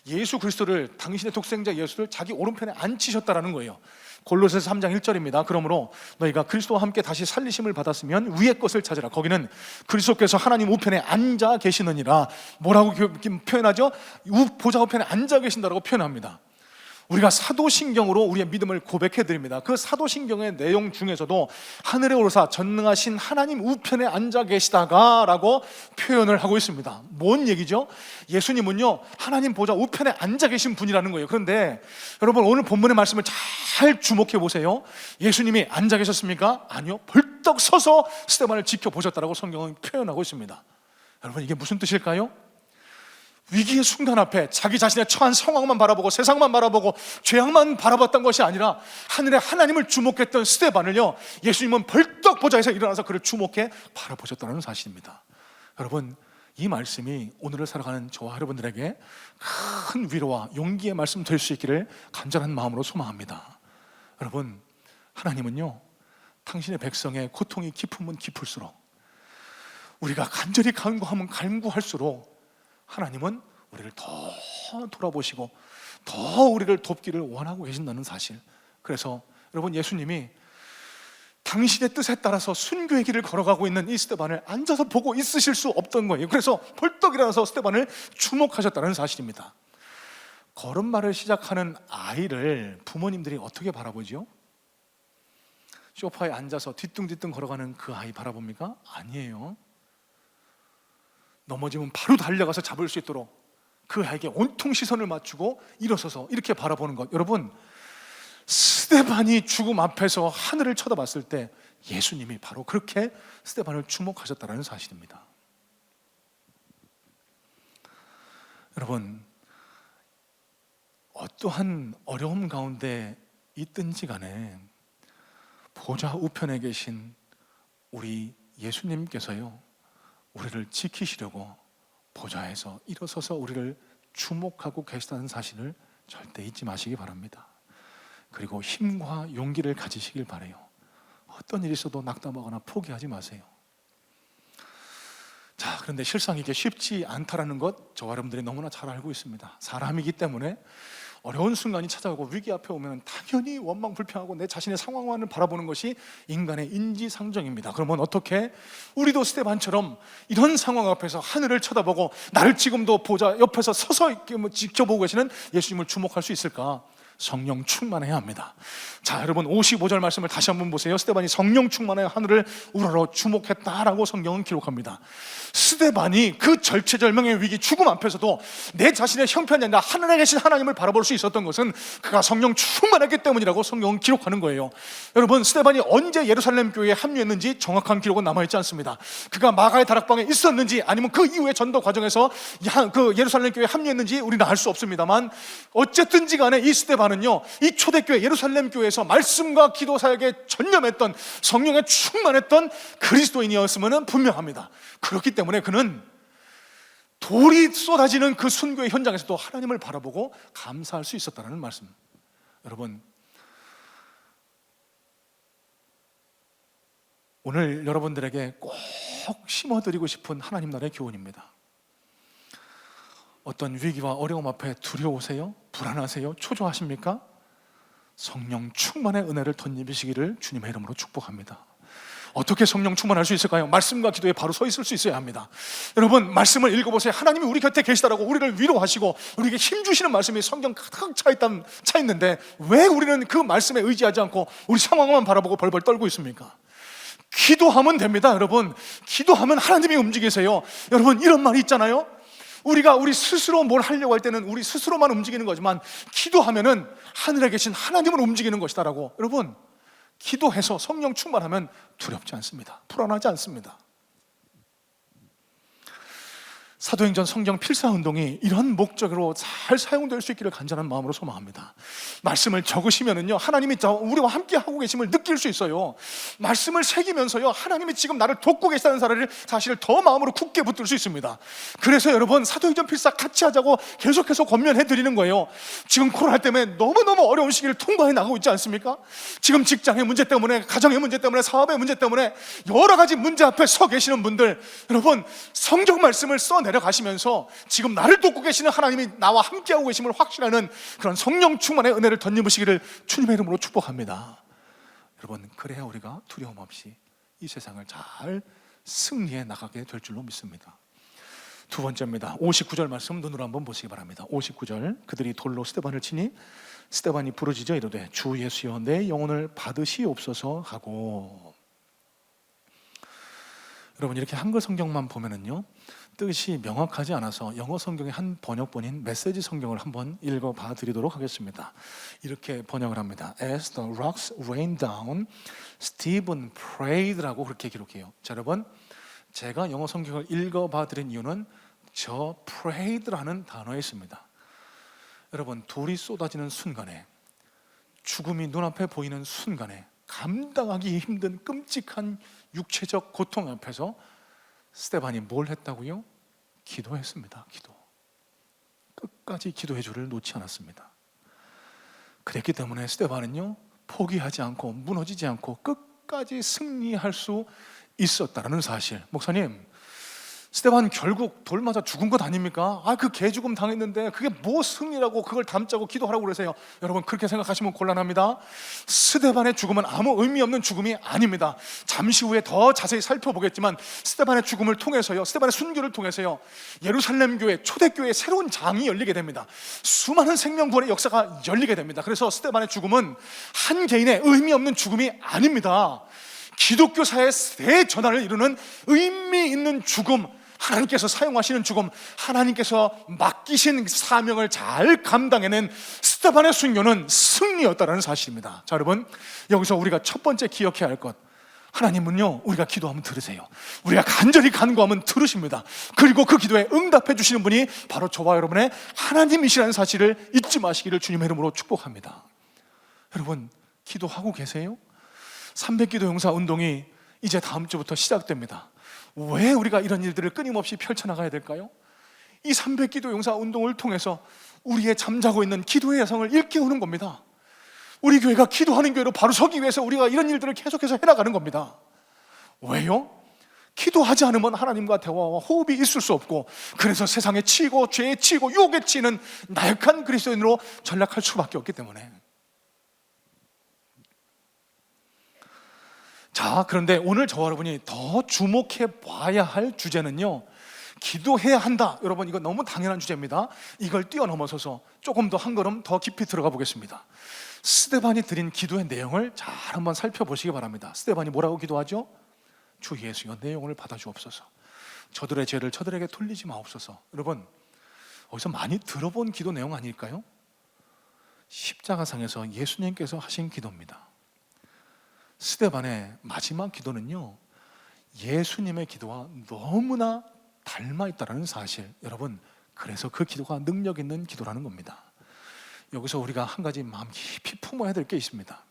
예수 그리스도를, 당신의 독생자 예수를 자기 오른편에 앉히셨다라는 거예요. 골로새서 3장 1절입니다. 그러므로 너희가 그리스도와 함께 다시 살리심을 받았으면 위의 것을 찾으라. 거기는 그리스도께서 하나님 우편에 앉아 계시느니라. 뭐라고 표현하죠? 보좌 우편에 앉아 계신다라고 표현합니다. 우리가 사도신경으로 우리의 믿음을 고백해드립니다. 그 사도신경의 내용 중에서도 하늘에 오르사 전능하신 하나님 우편에 앉아 계시다가 라고 표현을 하고 있습니다. 뭔 얘기죠? 예수님은요, 하나님 보좌 우편에 앉아 계신 분이라는 거예요. 그런데 여러분, 오늘 본문의 말씀을 잘 주목해 보세요. 예수님이 앉아 계셨습니까? 아니요, 벌떡 서서 스데반을 지켜보셨다라고 성경은 표현하고 있습니다. 여러분, 이게 무슨 뜻일까요? 위기의 순간 앞에 자기 자신의 처한 상황만 바라보고 세상만 바라보고 죄악만 바라봤던 것이 아니라 하늘의 하나님을 주목했던 스데반을요, 예수님은 벌떡 보좌에서 일어나서 그를 주목해 바라보셨다는 사실입니다. 여러분, 이 말씀이 오늘을 살아가는 저와 여러분들에게 큰 위로와 용기의 말씀 될 수 있기를 간절한 마음으로 소망합니다. 여러분, 하나님은요, 당신의 백성의 고통이 깊으면 깊을수록, 우리가 간절히 간구하면 간구할수록 하나님은 우리를 더 돌아보시고 더 우리를 돕기를 원하고 계신다는 사실. 그래서 여러분, 예수님이 당신의 뜻에 따라서 순교의 길을 걸어가고 있는 이 스데반을 앉아서 보고 있으실 수 없던 거예요. 그래서 벌떡 일어나서 스데반을 주목하셨다는 사실입니다. 걸음마를 시작하는 아이를 부모님들이 어떻게 바라보죠? 소파에 앉아서 뒤뚱뒤뚱 걸어가는 그 아이 바라봅니까? 아니에요. 넘어지면 바로 달려가서 잡을 수 있도록 그 아이에게 온통 시선을 맞추고 일어서서 이렇게 바라보는 것. 여러분, 스데반이 죽음 앞에서 하늘을 쳐다봤을 때 예수님이 바로 그렇게 스데반을 주목하셨다는 사실입니다. 여러분, 어떠한 어려움 가운데 있든지 간에 보좌 우편에 계신 우리 예수님께서요, 우리를 지키시려고 보좌에서 일어서서 우리를 주목하고 계시다는 사실을 절대 잊지 마시기 바랍니다. 그리고 힘과 용기를 가지시길 바라요. 어떤 일이 있어도 낙담하거나 포기하지 마세요. 자, 그런데 실상 이게 쉽지 않다라는 것 저와 여러분들이 너무나 잘 알고 있습니다. 사람이기 때문에 어려운 순간이 찾아오고 위기 앞에 오면 당연히 원망불평하고 내 자신의 상황만을 바라보는 것이 인간의 인지상정입니다. 그러면 어떻게 우리도 스데반처럼 이런 상황 앞에서 하늘을 쳐다보고 나를 지금도 보좌 옆에서 서서 이렇게 지켜보고 계시는 예수님을 주목할 수 있을까? 성령 충만해야 합니다. 자, 여러분, 55절 말씀을 다시 한번 보세요. 스데반이 성령 충만하여 하늘을 우러러 주목했다라고 성경은 기록합니다. 스데반이 그 절체절명의 위기, 죽음 앞에서도 내 자신의 형편이 아니라 하늘에 계신 하나님을 바라볼 수 있었던 것은 그가 성령 충만했기 때문이라고 성경은 기록하는 거예요. 여러분, 스데반이 언제 예루살렘 교회에 합류했는지 정확한 기록은 남아있지 않습니다. 그가 마가의 다락방에 있었는지 아니면 그 이후의 전도 과정에서 그 예루살렘 교회에 합류했는지 우리는 알 수 없습니다만, 어쨌든지 간에 이 스데반 스데반은요, 이 초대교회 예루살렘 교회에서 말씀과 기도 사역에 전념했던, 성령에 충만했던 그리스도인이었으면 분명합니다. 그렇기 때문에 그는 돌이 쏟아지는 그 순교의 현장에서도 하나님을 바라보고 감사할 수 있었다는 말씀. 여러분, 오늘 여러분들에게 꼭 심어드리고 싶은 하나님 나라의 교훈입니다. 어떤 위기와 어려움 앞에 두려우세요? 불안하세요? 초조하십니까? 성령 충만의 은혜를 덧입으시기를 주님의 이름으로 축복합니다. 어떻게 성령 충만할 수 있을까요? 말씀과 기도에 바로 서 있을 수 있어야 합니다. 여러분, 말씀을 읽어보세요. 하나님이 우리 곁에 계시다라고 우리를 위로하시고 우리에게 힘주시는 말씀이 성경 가득 차 있는데 왜 우리는 그 말씀에 의지하지 않고 우리 상황만 바라보고 벌벌 떨고 있습니까? 기도하면 됩니다. 여러분, 기도하면 하나님이 움직이세요. 여러분, 이런 말이 있잖아요. 우리가 우리 스스로 뭘 하려고 할 때는 우리 스스로만 움직이는 거지만 기도하면은 하늘에 계신 하나님을 움직이는 것이다라고. 여러분, 기도해서 성령 충만하면 두렵지 않습니다. 불안하지 않습니다. 사도행전 성경 필사운동이 이런 목적으로 잘 사용될 수 있기를 간절한 마음으로 소망합니다. 말씀을 적으시면은요, 하나님이 우리와 함께 하고 계심을 느낄 수 있어요. 말씀을 새기면서요, 하나님이 지금 나를 돕고 계시다는 사실을 더 마음으로 굳게 붙들 수 있습니다. 그래서 여러분, 사도행전 필사 같이 하자고 계속해서 권면해 드리는 거예요. 지금 코로나 때문에 너무너무 어려운 시기를 통과해 나가고 있지 않습니까? 지금 직장의 문제 때문에, 가정의 문제 때문에, 사업의 문제 때문에 여러 가지 문제 앞에 서 계시는 분들, 여러분, 성경 말씀을 내려가시면서 지금 나를 돕고 계시는 하나님이 나와 함께하고 계심을 확신하는 그런 성령 충만의 은혜를 덧입으시기를 주님의 이름으로 축복합니다. 여러분, 그래야 우리가 두려움 없이 이 세상을 잘 승리해 나가게 될 줄로 믿습니다. 두 번째입니다. 59절 말씀 눈으로 한번 보시기 바랍니다. 59절, 그들이 돌로 스데반을 치니 스데반이 부르짖어 이르되 주 예수여 내 영혼을 받으시옵소서 하고. 여러분, 이렇게 한글 성경만 보면은요, 뜻이 명확하지 않아서 영어 성경의 한 번역본인 메시지 성경을 한번 읽어봐 드리도록 하겠습니다. 이렇게 번역을 합니다. As the rocks rained down, Stephen prayed라고 그렇게 기록해요. 자, 여러분, 제가 영어 성경을 읽어봐 드린 이유는 저 prayed라는 단어에 있습니다. 여러분, 돌이 쏟아지는 순간에, 죽음이 눈앞에 보이는 순간에, 감당하기 힘든 끔찍한 육체적 고통 앞에서 스데반이 뭘 했다고요? 기도했습니다. 기도. 끝까지 기도의 줄을 놓지 않았습니다. 그랬기 때문에 스데반은요, 포기하지 않고 무너지지 않고 끝까지 승리할 수 있었다는 사실. 목사님, 스데반 결국 돌 맞아 죽은 것 아닙니까? 그 개죽음 당했는데 그게 뭐 승리라고 그걸 담자고 기도하라고 그러세요? 여러분, 그렇게 생각하시면 곤란합니다. 스데반의 죽음은 아무 의미 없는 죽음이 아닙니다. 잠시 후에 더 자세히 살펴보겠지만 스데반의 죽음을 통해서요, 스데반의 순교를 통해서요, 예루살렘 교회, 초대교회의 새로운 장이 열리게 됩니다. 수많은 생명구원의 역사가 열리게 됩니다. 그래서 스데반의 죽음은 한 개인의 의미 없는 죽음이 아닙니다. 기독교사의 새 전환을 이루는 의미 있는 죽음, 하나님께서 사용하시는 죽음, 하나님께서 맡기신 사명을 잘 감당해낸 스데반의 순교는 승리였다는 사실입니다. 자, 여러분, 여기서 우리가 첫 번째 기억해야 할 것, 하나님은요, 우리가 기도하면 들으세요. 우리가 간절히 간구하면 들으십니다. 그리고 그 기도에 응답해 주시는 분이 바로 저와 여러분의 하나님이시라는 사실을 잊지 마시기를 주님의 이름으로 축복합니다. 여러분, 기도하고 계세요? 300기도 용사 운동이 이제 다음 주부터 시작됩니다. 왜 우리가 이런 일들을 끊임없이 펼쳐나가야 될까요? 이 300기도 용사 운동을 통해서 우리의 잠자고 있는 기도의 여성을 일깨우는 겁니다. 우리 교회가 기도하는 교회로 바로 서기 위해서 우리가 이런 일들을 계속해서 해나가는 겁니다. 왜요? 기도하지 않으면 하나님과 대화와 호흡이 있을 수 없고, 그래서 세상에 치이고 죄에 치이고 유혹에 치이는 나약한 그리스도인으로 전락할 수밖에 없기 때문에. 자, 그런데 오늘 저와 여러분이 더 주목해 봐야 할 주제는요, 기도해야 한다. 여러분, 이거 너무 당연한 주제입니다. 이걸 뛰어넘어서서 조금 더 한 걸음 더 깊이 들어가 보겠습니다. 스데반이 드린 기도의 내용을 잘 한번 살펴보시기 바랍니다. 스데반이 뭐라고 기도하죠? 주 예수여 내 영혼을 받아주옵소서. 저들의 죄를 저들에게 돌리지 마옵소서. 여러분, 어디서 많이 들어본 기도 내용 아닐까요? 십자가상에서 예수님께서 하신 기도입니다. 스데반의 마지막 기도는요, 예수님의 기도와 너무나 닮아 있다는 사실. 여러분, 그래서 그 기도가 능력 있는 기도라는 겁니다. 여기서 우리가 한 가지 마음 깊이 품어야 될 게 있습니다.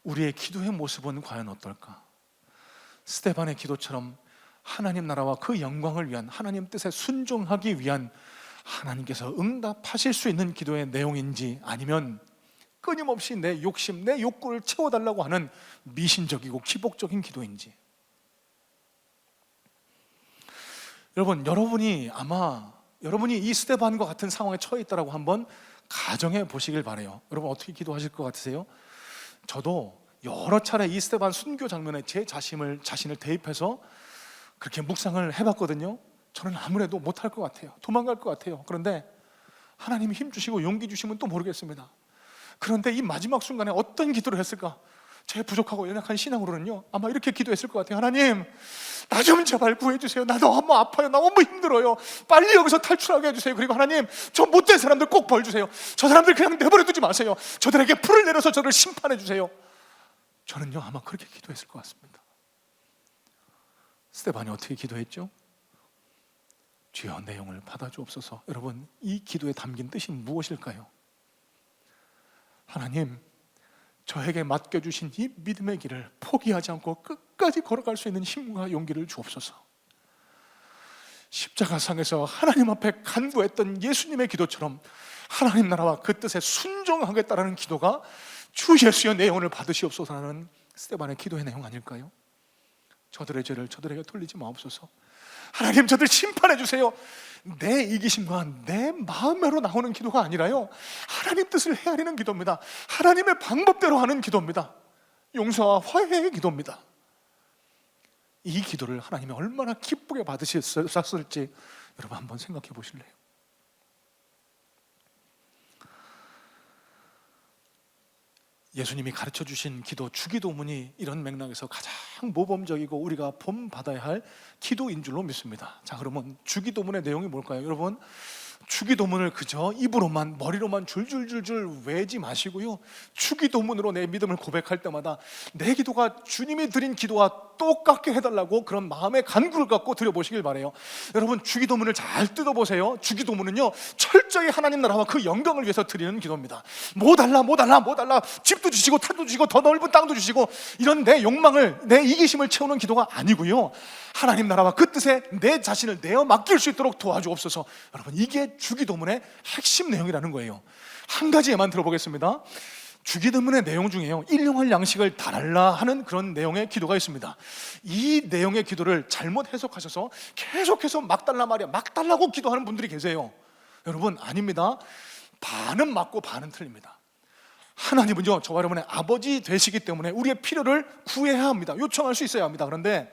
우리의 기도의 모습은 과연 어떨까? 스데반의 기도처럼 하나님 나라와 그 영광을 위한, 하나님 뜻에 순종하기 위한 하나님께서 응답하실 수 있는 기도의 내용인지, 아니면 끊임없이 내 욕심, 내 욕구를 채워달라고 하는 미신적이고 기복적인 기도인지. 여러분이 이 스데반과 같은 상황에 처해 있다라고 한번 가정해 보시길 바래요. 여러분 어떻게 기도하실 것 같으세요? 저도 여러 차례 이 스데반 순교 장면에 제 자신을 대입해서 그렇게 묵상을 해봤거든요. 저는 아무래도 못할 것 같아요. 도망갈 것 같아요. 그런데 하나님이 힘 주시고 용기 주시면 또 모르겠습니다. 그런데 이 마지막 순간에 어떤 기도를 했을까? 제 부족하고 연약한 신앙으로는요, 아마 이렇게 기도했을 것 같아요. 하나님, 나 좀 제발 구해주세요. 나 너무 아파요. 나 너무 힘들어요. 빨리 여기서 탈출하게 해주세요. 그리고 하나님, 저 못된 사람들 꼭 벌 주세요. 저 사람들 그냥 내버려 두지 마세요. 저들에게 풀을 내려서 저를 심판해 주세요. 저는요, 아마 그렇게 기도했을 것 같습니다. 스데반이 어떻게 기도했죠? 주여 내 영을 받아주옵소서. 여러분, 이 기도에 담긴 뜻이 무엇일까요? 하나님, 저에게 맡겨주신 이 믿음의 길을 포기하지 않고 끝까지 걸어갈 수 있는 힘과 용기를 주옵소서. 십자가상에서 하나님 앞에 간구했던 예수님의 기도처럼 하나님 나라와 그 뜻에 순종하겠다라는 기도가 주 예수여 내 영혼을 받으시옵소서라는 스데반의 기도의 내용 아닐까요? 저들의 죄를 저들에게 돌리지 마옵소서. 하나님, 저들 심판해 주세요. 내 이기심과 내 마음으로 나오는 기도가 아니라요, 하나님 뜻을 헤아리는 기도입니다. 하나님의 방법대로 하는 기도입니다. 용서와 화해의 기도입니다. 이 기도를 하나님이 얼마나 기쁘게 받으셨을지 여러분 한번 생각해 보실래요? 예수님이 가르쳐 주신 기도, 주기도문이 이런 맥락에서 가장 모범적이고 우리가 본받아야 할 기도인 줄로 믿습니다. 자, 그러면 주기도문의 내용이 뭘까요? 여러분, 주기도문을 그저 입으로만, 머리로만 줄줄줄줄 외지 마시고요, 주기도문으로 내 믿음을 고백할 때마다 내 기도가 주님이 드린 기도와 똑같게 해달라고 그런 마음의 간구를 갖고 드려보시길 바래요. 여러분, 주기도문을 잘 뜯어보세요. 주기도문은요, 철저히 하나님 나라와 그 영광을 위해서 드리는 기도입니다. 뭐 달라 집도 주시고 탄도 주시고 더 넓은 땅도 주시고 이런 내 욕망을, 내 이기심을 채우는 기도가 아니고요, 하나님 나라와 그 뜻에 내 자신을 내어 맡길 수 있도록 도와주옵소서. 여러분, 이게 주기도문의 핵심 내용이라는 거예요. 한 가지에만 들어보겠습니다. 주기도문의 내용 중에요, 일용할 양식을 달라 하는 그런 내용의 기도가 있습니다. 이 내용의 기도를 잘못 해석하셔서 계속해서 막 달라 말이야, 막 달라고 기도하는 분들이 계세요. 여러분, 아닙니다. 반은 맞고 반은 틀립니다. 하나님은요, 저와 여러분의 아버지 되시기 때문에 우리의 필요를 구해야 합니다. 요청할 수 있어야 합니다. 그런데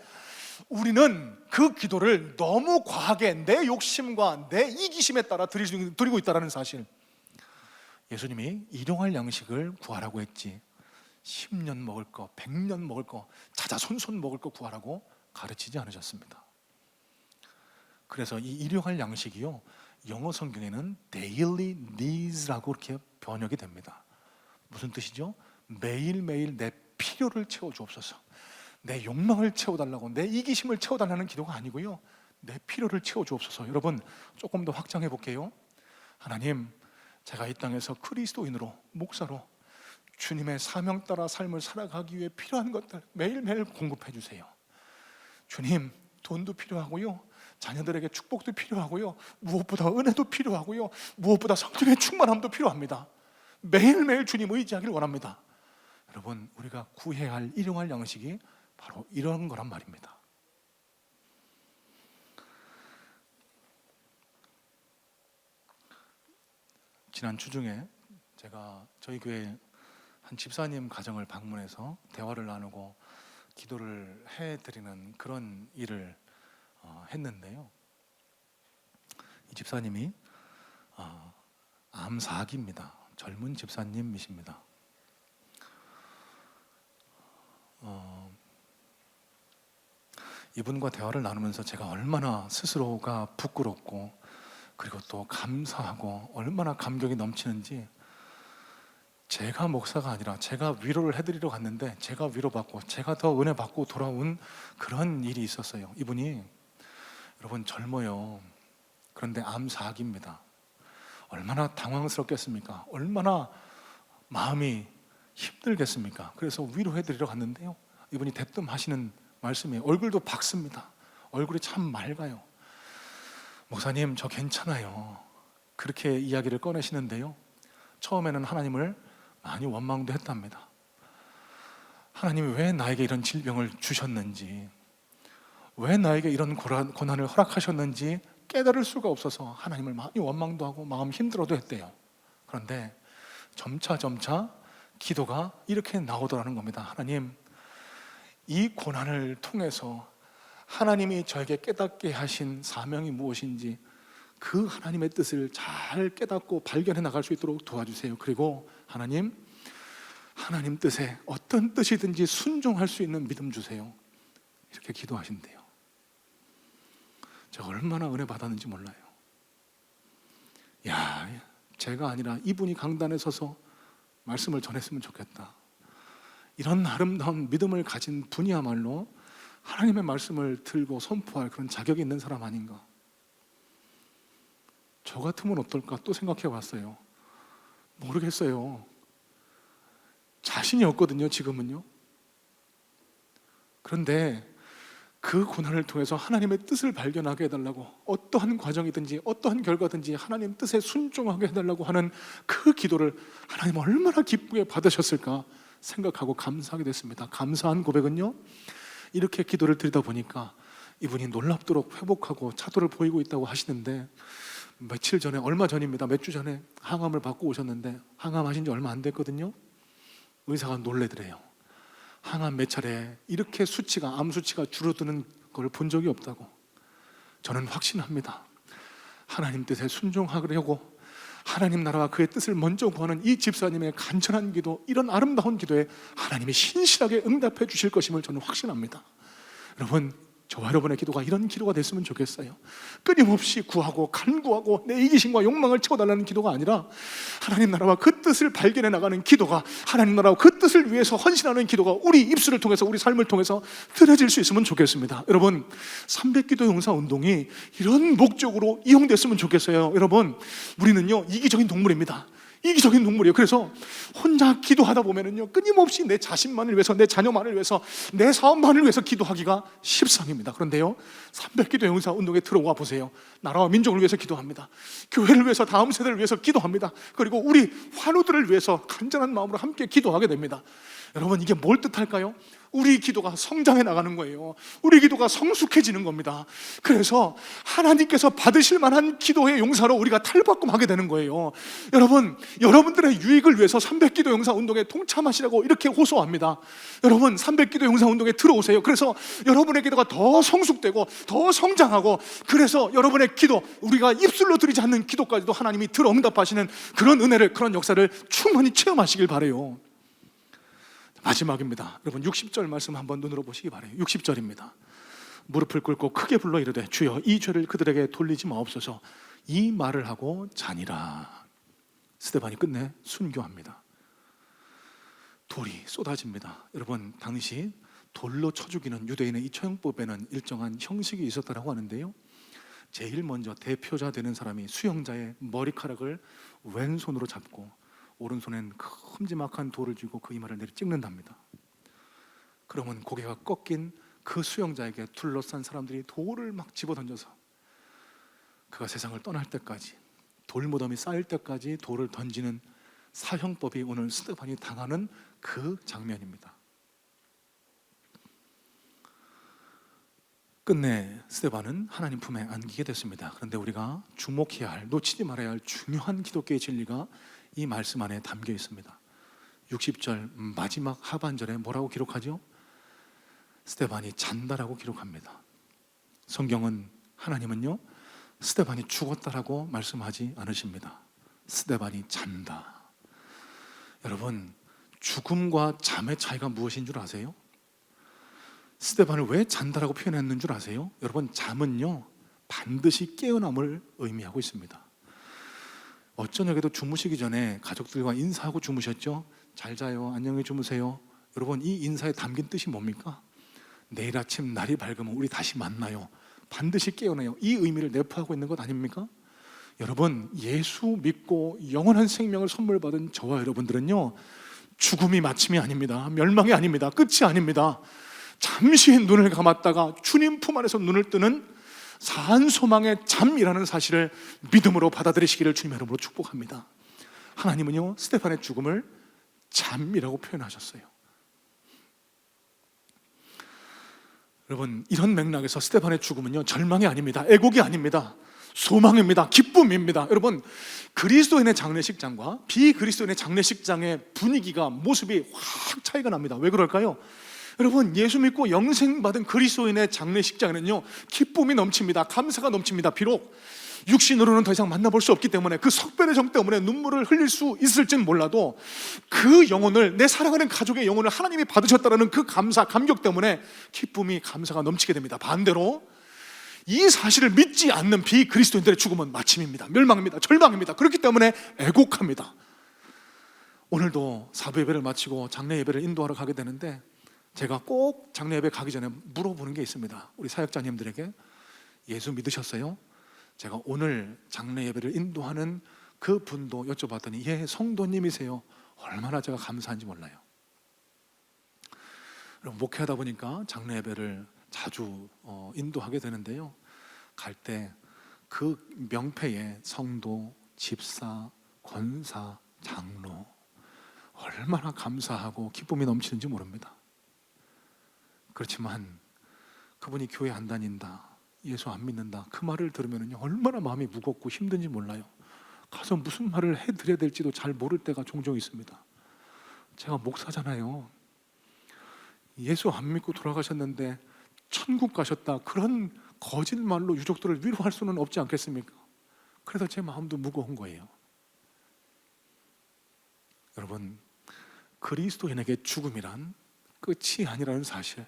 우리는 그 기도를 너무 과하게 내 욕심과 내 이기심에 따라 드리고 있다는 사실. 예수님이 일용할 양식을 구하라고 했지 10년 먹을 거, 100년 먹을 거, 자자손손 먹을 거 구하라고 가르치지 않으셨습니다. 그래서 이 일용할 양식이요, 영어 성경에는 daily needs라고 이렇게 번역이 됩니다. 무슨 뜻이죠? 매일매일 내 필요를 채워주옵소서. 내 욕망을 채워달라고, 내 이기심을 채워달라는 기도가 아니고요, 내 필요를 채워주옵소서. 여러분, 조금 더 확장해 볼게요. 하나님, 제가 이 땅에서 그리스도인으로, 목사로 주님의 사명 따라 삶을 살아가기 위해 필요한 것들 매일매일 공급해 주세요. 주님, 돈도 필요하고요, 자녀들에게 축복도 필요하고요, 무엇보다 은혜도 필요하고요, 무엇보다 성령의 충만함도 필요합니다. 매일매일 주님 의지하기를 원합니다. 여러분, 우리가 구해야 할, 일용할 양식이 바로 이런 거란 말입니다. 지난 주 중에 제가 저희 교회 한 집사님 가정을 방문해서 대화를 나누고 기도를 해드리는 그런 일을 했는데요, 이 집사님이 암 4기입니다. 젊은 집사님이십니다. 이분과 대화를 나누면서 제가 얼마나 스스로가 부끄럽고 그리고 또 감사하고 얼마나 감격이 넘치는지, 제가 목사가 아니라 제가 위로를 해드리러 갔는데 제가 위로받고 제가 더 은혜 받고 돌아온 그런 일이 있었어요. 이분이, 여러분, 젊어요. 그런데 암 4기입니다. 얼마나 당황스럽겠습니까? 얼마나 마음이 힘들겠습니까? 그래서 위로해드리러 갔는데요, 이분이 대뜸 하시는 말씀이에요. 얼굴도 밝습니다. 얼굴이 참 맑아요. 목사님, 저 괜찮아요. 그렇게 이야기를 꺼내시는데요, 처음에는 하나님을 많이 원망도 했답니다. 하나님이 왜 나에게 이런 질병을 주셨는지, 왜 나에게 이런 고난을 허락하셨는지 깨달을 수가 없어서 하나님을 많이 원망도 하고 마음 힘들어도 했대요. 그런데 점차 기도가 이렇게 나오더라는 겁니다. 하나님, 이 고난을 통해서 하나님이 저에게 깨닫게 하신 사명이 무엇인지 그 하나님의 뜻을 잘 깨닫고 발견해 나갈 수 있도록 도와주세요. 그리고 하나님 뜻에 어떤 뜻이든지 순종할 수 있는 믿음 주세요. 이렇게 기도하신대요. 제가 얼마나 은혜 받았는지 몰라요. 야, 제가 아니라 이분이 강단에 서서 말씀을 전했으면 좋겠다. 이런 아름다운 믿음을 가진 분이야말로 하나님의 말씀을 들고 선포할 그런 자격이 있는 사람 아닌가. 저 같으면 어떨까 또 생각해 봤어요. 모르겠어요. 자신이 없거든요, 지금은요. 그런데 그 고난을 통해서 하나님의 뜻을 발견하게 해달라고, 어떠한 과정이든지 어떠한 결과든지 하나님 뜻에 순종하게 해달라고 하는 그 기도를 하나님 얼마나 기쁘게 받으셨을까 생각하고 감사하게 됐습니다. 감사한 고백은요, 이렇게 기도를 드리다 보니까 이분이 놀랍도록 회복하고 차도를 보이고 있다고 하시는데, 며칠 전에, 얼마 전입니다, 몇 주 전에 항암을 받고 오셨는데, 항암하신 지 얼마 안 됐거든요. 의사가 놀래더래요. 항암 몇 차례 이렇게 수치가, 암 수치가 줄어드는 걸 본 적이 없다고. 저는 확신합니다. 하나님 뜻에 순종하려고 하나님 나라와 그의 뜻을 먼저 구하는 이 집사님의 간절한 기도, 이런 아름다운 기도에 하나님이 신실하게 응답해 주실 것임을 저는 확신합니다. 여러분, 저와 여러분의 기도가 이런 기도가 됐으면 좋겠어요. 끊임없이 구하고 간구하고 내 이기심과 욕망을 채워달라는 기도가 아니라 하나님 나라와 그 뜻을 발견해 나가는 기도가, 하나님 나라와 그 뜻을 위해서 헌신하는 기도가 우리 입술을 통해서, 우리 삶을 통해서 드려질 수 있으면 좋겠습니다. 여러분, 300기도 용사 운동이 이런 목적으로 이용됐으면 좋겠어요. 여러분, 우리는요 이기적인 동물입니다. 이기적인 동물이에요. 그래서 혼자 기도하다 보면은요, 끊임없이 내 자신만을 위해서, 내 자녀만을 위해서, 내 사업만을 위해서 기도하기가 십상입니다. 그런데요, 300기도 용사 운동에 들어와 보세요. 나라와 민족을 위해서 기도합니다. 교회를 위해서, 다음 세대를 위해서 기도합니다. 그리고 우리 환우들을 위해서 간절한 마음으로 함께 기도하게 됩니다. 여러분, 이게 뭘 뜻할까요? 우리 기도가 성장해 나가는 거예요. 우리 기도가 성숙해지는 겁니다. 그래서 하나님께서 받으실 만한 기도의 용사로 우리가 탈바꿈하게 되는 거예요. 여러분, 여러분들의 유익을 위해서 300기도 용사 운동에 동참하시라고 이렇게 호소합니다. 여러분, 300기도 용사 운동에 들어오세요. 그래서 여러분의 기도가 더 성숙되고 더 성장하고, 그래서 여러분의 기도, 우리가 입술로 드리지 않는 기도까지도 하나님이 들어 응답하시는 그런 은혜를, 그런 역사를 충분히 체험하시길 바라요. 마지막입니다. 여러분, 60절 말씀 한번 눈으로 보시기 바라요. 60절입니다. 무릎을 꿇고 크게 불러 이르되 주여 이 죄를 그들에게 돌리지 마옵소서. 이 말을 하고 자니라. 스데반이 끝내 순교합니다. 돌이 쏟아집니다. 여러분, 당시 돌로 쳐 죽이는 유대인의 이 처형법에는 일정한 형식이 있었다고 하는데요, 제일 먼저 대표자 되는 사람이 수형자의 머리카락을 왼손으로 잡고 오른손엔 큼지막한 돌을 쥐고 그 이마를 내리 찍는답니다. 그러면 고개가 꺾인 그 수형자에게 둘러싼 사람들이 돌을 막 집어던져서 그가 세상을 떠날 때까지, 돌무덤이 쌓일 때까지 돌을 던지는 사형법이 오늘 스데반이 당하는 그 장면입니다. 끝내 스데반은 하나님 품에 안기게 됐습니다. 그런데 우리가 주목해야 할, 놓치지 말아야 할 중요한 기독교의 진리가 이 말씀 안에 담겨 있습니다. 60절 마지막 하반절에 뭐라고 기록하죠? 스데반이 잔다라고 기록합니다. 성경은, 하나님은요, 스데반이 죽었다라고 말씀하지 않으십니다. 스데반이 잔다. 여러분, 죽음과 잠의 차이가 무엇인 줄 아세요? 스데반을 왜 잔다라고 표현했는 줄 아세요? 여러분, 잠은요 반드시 깨어남을 의미하고 있습니다. 어쩌냐고도 주무시기 전에 가족들과 인사하고 주무셨죠? 잘 자요, 안녕히 주무세요. 여러분, 이 인사에 담긴 뜻이 뭡니까? 내일 아침 날이 밝으면 우리 다시 만나요, 반드시 깨어나요, 이 의미를 내포하고 있는 것 아닙니까? 여러분, 예수 믿고 영원한 생명을 선물 받은 저와 여러분들은요, 죽음이 마침이 아닙니다. 멸망이 아닙니다. 끝이 아닙니다. 잠시 눈을 감았다가 주님 품 안에서 눈을 뜨는 사한 소망의 잠이라는 사실을 믿음으로 받아들이시기를 주님의 이름으로 축복합니다. 하나님은요, 스데반의 죽음을 잠이라고 표현하셨어요. 여러분, 이런 맥락에서 스데반의 죽음은요, 절망이 아닙니다. 애곡이 아닙니다. 소망입니다. 기쁨입니다. 여러분, 그리스도인의 장례식장과 비그리스도인의 장례식장의 분위기가, 모습이 확 차이가 납니다. 왜 그럴까요? 여러분, 예수 믿고 영생 받은 그리스도인의 장례식장에는요, 기쁨이 넘칩니다. 감사가 넘칩니다. 비록 육신으로는 더 이상 만나볼 수 없기 때문에, 그 석별의 정 때문에 눈물을 흘릴 수 있을지는 몰라도 그 영혼을, 내 사랑하는 가족의 영혼을 하나님이 받으셨다는 그 감사, 감격 때문에 기쁨이, 감사가 넘치게 됩니다. 반대로 이 사실을 믿지 않는 비그리스도인들의 죽음은 마침입니다. 멸망입니다. 절망입니다. 그렇기 때문에 애곡합니다. 오늘도 사부 예배를 마치고 장례 예배를 인도하러 가게 되는데, 제가 꼭 장례 예배 가기 전에 물어보는 게 있습니다. 우리 사역자님들에게, 예수 믿으셨어요? 제가 오늘 장례 예배를 인도하는 그 분도 여쭤봤더니, 예, 성도님이세요. 얼마나 제가 감사한지 몰라요. 목회하다 보니까 장례 예배를 자주 인도하게 되는데요, 갈 때 그 명패에 성도, 집사, 권사, 장로, 얼마나 감사하고 기쁨이 넘치는지 모릅니다. 그렇지만 그분이 교회 안 다닌다, 예수 안 믿는다, 그 말을 들으면 얼마나 마음이 무겁고 힘든지 몰라요. 가서 무슨 말을 해드려야 될지도 잘 모를 때가 종종 있습니다. 제가 목사잖아요. 예수 안 믿고 돌아가셨는데 천국 가셨다, 그런 거짓말로 유족들을 위로할 수는 없지 않겠습니까? 그래서 제 마음도 무거운 거예요. 여러분, 그리스도인에게 죽음이란 끝이 아니라는 사실,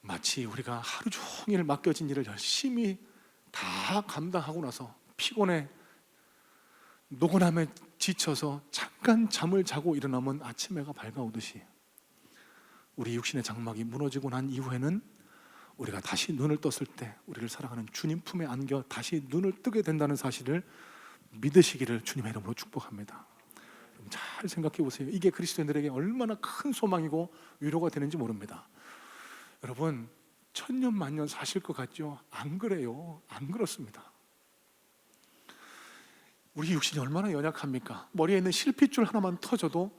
마치 우리가 하루 종일 맡겨진 일을 열심히 다 감당하고 나서 피곤해 노곤함에 지쳐서 잠깐 잠을 자고 일어나면 아침 해가 밝아오듯이, 우리 육신의 장막이 무너지고 난 이후에는 우리가 다시 눈을 떴을 때 우리를 사랑하는 주님 품에 안겨 다시 눈을 뜨게 된다는 사실을 믿으시기를 주님의 이름으로 축복합니다. 잘 생각해 보세요. 이게 그리스도인들에게 얼마나 큰 소망이고 위로가 되는지 모릅니다. 여러분, 천년 만년 사실 것 같죠? 안 그래요. 안 그렇습니다. 우리 육신이 얼마나 연약합니까? 머리에 있는 실핏줄 하나만 터져도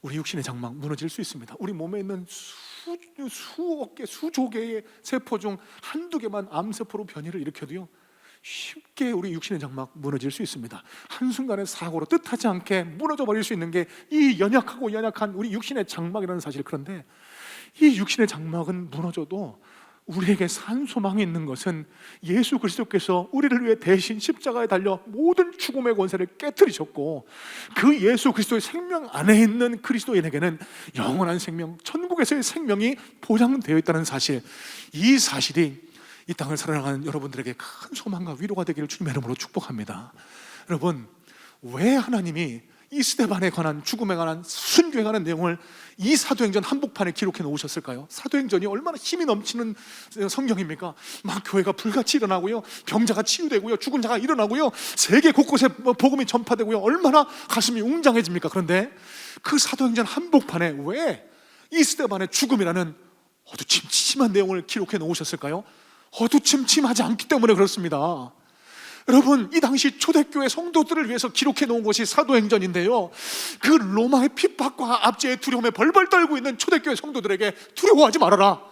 우리 육신의 장막 무너질 수 있습니다. 우리 몸에 있는 수억 개, 수조 개의 세포 중 한두 개만 암세포로 변이를 일으켜도요, 쉽게 우리 육신의 장막 무너질 수 있습니다. 한순간의 사고로 뜻하지 않게 무너져 버릴 수 있는 게 이 연약하고 연약한 우리 육신의 장막이라는 사실. 그런데 이 육신의 장막은 무너져도 우리에게 산 소망이 있는 것은 예수 그리스도께서 우리를 위해 대신 십자가에 달려 모든 죽음의 권세를 깨뜨리셨고, 그 예수 그리스도의 생명 안에 있는 그리스도인에게는 영원한 생명, 천국에서의 생명이 보장되어 있다는 사실, 이 사실이 이 땅을 살아가는 여러분들에게 큰 소망과 위로가 되기를 주님의 이름으로 축복합니다. 여러분, 왜 하나님이 이 스데반에 관한, 죽음에 관한, 순교에 관한 내용을 이 사도행전 한복판에 기록해 놓으셨을까요? 사도행전이 얼마나 힘이 넘치는 성경입니까? 막 교회가 불같이 일어나고요, 병자가 치유되고요, 죽은 자가 일어나고요, 세계 곳곳에 복음이 전파되고요, 얼마나 가슴이 웅장해집니까? 그런데 그 사도행전 한복판에 왜 이 스데반의 죽음이라는 어두침침한 내용을 기록해 놓으셨을까요? 어두침침하지 않기 때문에 그렇습니다. 여러분, 이 당시 초대교회 성도들을 위해서 기록해 놓은 것이 사도행전인데요, 그 로마의 핍박과 압제의 두려움에 벌벌 떨고 있는 초대교회 성도들에게 두려워하지 말아라,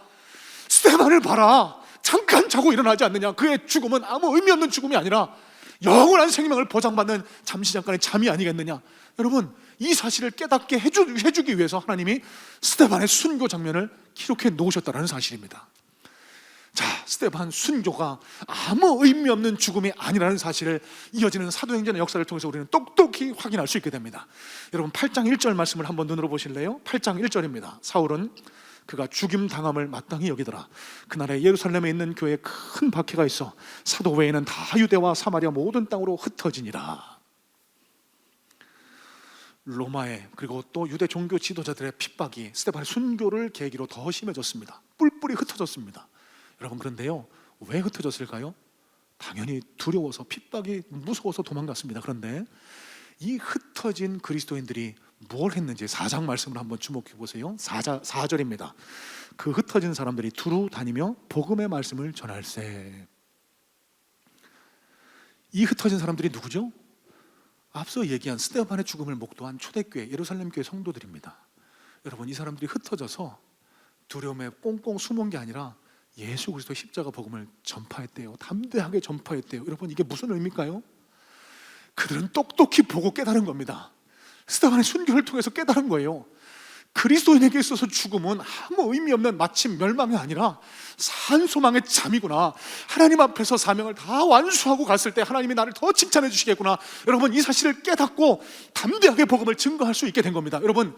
스데반을 봐라, 잠깐 자고 일어나지 않느냐, 그의 죽음은 아무 의미 없는 죽음이 아니라 영원한 생명을 보장받는 잠시 잠깐의 잠이 아니겠느냐. 여러분, 이 사실을 깨닫게 해주기 위해서 하나님이 스데반의 순교 장면을 기록해 놓으셨다는 사실입니다. 자, 스데반 순교가 아무 의미 없는 죽음이 아니라는 사실을 이어지는 사도행전의 역사를 통해서 우리는 똑똑히 확인할 수 있게 됩니다. 여러분, 8장 1절 말씀을 한번 눈으로 보실래요? 8장 1절입니다. 사울은 그가 죽임 당함을 마땅히 여기더라. 그날에 예루살렘에 있는 교회에 큰 박해가 있어 사도 외에는 다 유대와 사마리아 모든 땅으로 흩어지니라. 로마의, 그리고 또 유대 종교 지도자들의 핍박이 스데반의 순교를 계기로 더 심해졌습니다. 뿔뿔이 흩어졌습니다. 여러분, 그런데요, 왜 흩어졌을까요? 당연히 두려워서 핍박이 무서워서 도망갔습니다. 그런데 이 흩어진 그리스도인들이 뭘 했는지 4장 말씀을 한번 주목해 보세요. 4절입니다. 그 흩어진 사람들이 두루 다니며 복음의 말씀을 전할세. 이 흩어진 사람들이 누구죠? 앞서 얘기한 스데반의 죽음을 목도한 초대교회 예루살렘 교회 성도들입니다. 여러분, 이 사람들이 흩어져서 두려움에 꽁꽁 숨은 게 아니라 예수 그리스도 십자가 복음을 전파했대요. 담대하게 전파했대요. 여러분, 이게 무슨 의미일까요? 그들은 똑똑히 보고 깨달은 겁니다. 스데반의 순교를 통해서 깨달은 거예요. 그리스도인에게 있어서 죽음은 아무 의미 없는 마침 멸망이 아니라 산소망의 잠이구나. 하나님 앞에서 사명을 다 완수하고 갔을 때 하나님이 나를 더 칭찬해 주시겠구나. 여러분, 이 사실을 깨닫고 담대하게 복음을 증거할 수 있게 된 겁니다. 여러분,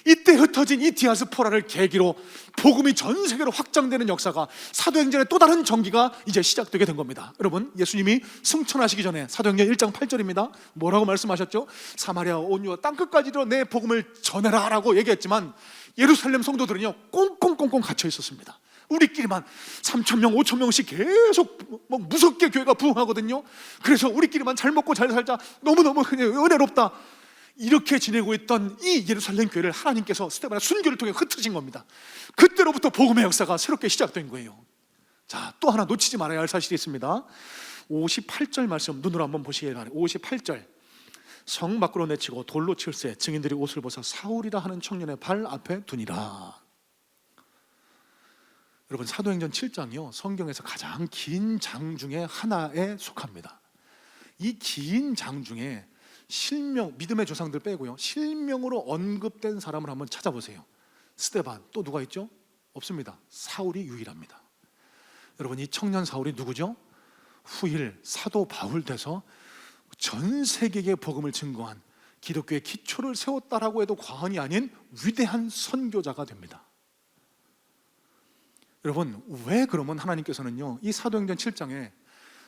이때 흩어진 이 디아스포라를 계기로 복음이 전 세계로 확장되는 역사가 사도행전의 또 다른 전기가 이제 시작되게 된 겁니다. 여러분, 예수님이 승천하시기 전에 사도행전 1장 8절입니다. 뭐라고 말씀하셨죠? 사마리아 온유와 땅끝까지도 내 복음을 전해라 라고 얘기했지만 예루살렘 성도들은요 꽁꽁꽁꽁 갇혀 있었습니다. 우리끼리만 3,000명 5,000명씩 계속 무섭게 교회가 부흥하거든요. 그래서 우리끼리만 잘 먹고 잘 살자, 너무너무 은혜롭다, 이렇게 지내고 있던 이 예루살렘 교회를 하나님께서 스데반의 순교를 통해 흩어진 겁니다. 그때로부터 복음의 역사가 새롭게 시작된 거예요. 자, 또 하나 놓치지 말아야 할 사실이 있습니다. 58절 말씀 눈으로 한번 보시기 바랍니다. 58절, 성 밖으로 내치고 돌로 칠세 증인들이 옷을 벗어 사울이라 하는 청년의 발 앞에 두니라. 여러분, 사도행전 7장이요 성경에서 가장 긴 장 중에 하나에 속합니다. 이 긴 장 중에 실명, 믿음의 조상들 빼고요 실명으로 언급된 사람을 한번 찾아보세요. 스데반, 또 누가 있죠? 없습니다. 사울이 유일합니다. 여러분, 이 청년 사울이 누구죠? 후일 사도 바울 돼서 전 세계에 복음을 증거한 기독교의 기초를 세웠다라고 해도 과언이 아닌 위대한 선교자가 됩니다. 여러분, 왜 그러면 하나님께서는요 이 사도행전 7장에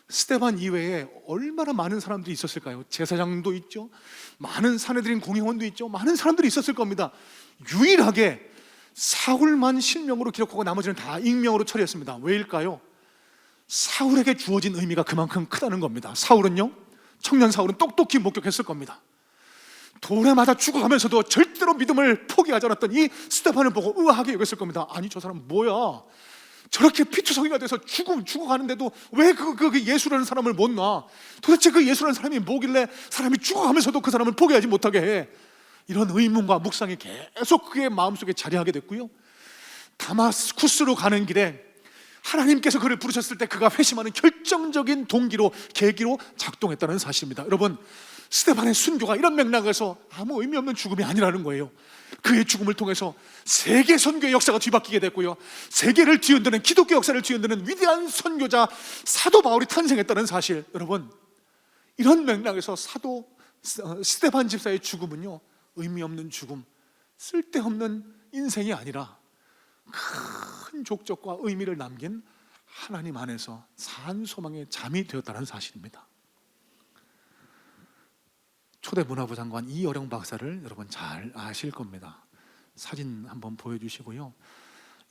스데반 이외에 얼마나 많은 사람들이 있었을까요? 제사장도 있죠, 많은 사내들인 공회원도 있죠, 많은 사람들이 있었을 겁니다. 유일하게 사울만 실명으로 기록하고 나머지는 다 익명으로 처리했습니다. 왜일까요? 사울에게 주어진 의미가 그만큼 크다는 겁니다. 사울은요, 청년 사울은 똑똑히 목격했을 겁니다. 돌에 맞아 죽어가면서도 절대로 믿음을 포기하지 않았던 이 스데반을 보고 의아하게 여겼을 겁니다. 아니, 저 사람 뭐야, 저렇게 피투성이가 돼서 죽어가는데도 왜 그 예수라는 사람을 못 놔? 도대체 그 예수라는 사람이 뭐길래 사람이 죽어가면서도 그 사람을 포기하지 못하게 해? 이런 의문과 묵상이 계속 그의 마음속에 자리하게 됐고요, 다마스쿠스로 가는 길에 하나님께서 그를 부르셨을 때 그가 회심하는 결정적인 동기로, 계기로 작동했다는 사실입니다. 여러분, 스데반의 순교가 이런 맥락에서 아무 의미 없는 죽음이 아니라는 거예요. 그의 죽음을 통해서 세계 선교의 역사가 뒤바뀌게 됐고요, 세계를 뒤흔드는, 기독교 역사를 뒤흔드는 위대한 선교자 사도 바울이 탄생했다는 사실. 여러분, 이런 맥락에서 사도 스데반 집사의 죽음은요 의미 없는 죽음, 쓸데없는 인생이 아니라 큰 족적과 의미를 남긴 하나님 안에서 산 소망의 잠이 되었다는 사실입니다. 초대 문화부 장관 이어령 박사를 여러분 잘 아실 겁니다. 사진 한번 보여주시고요.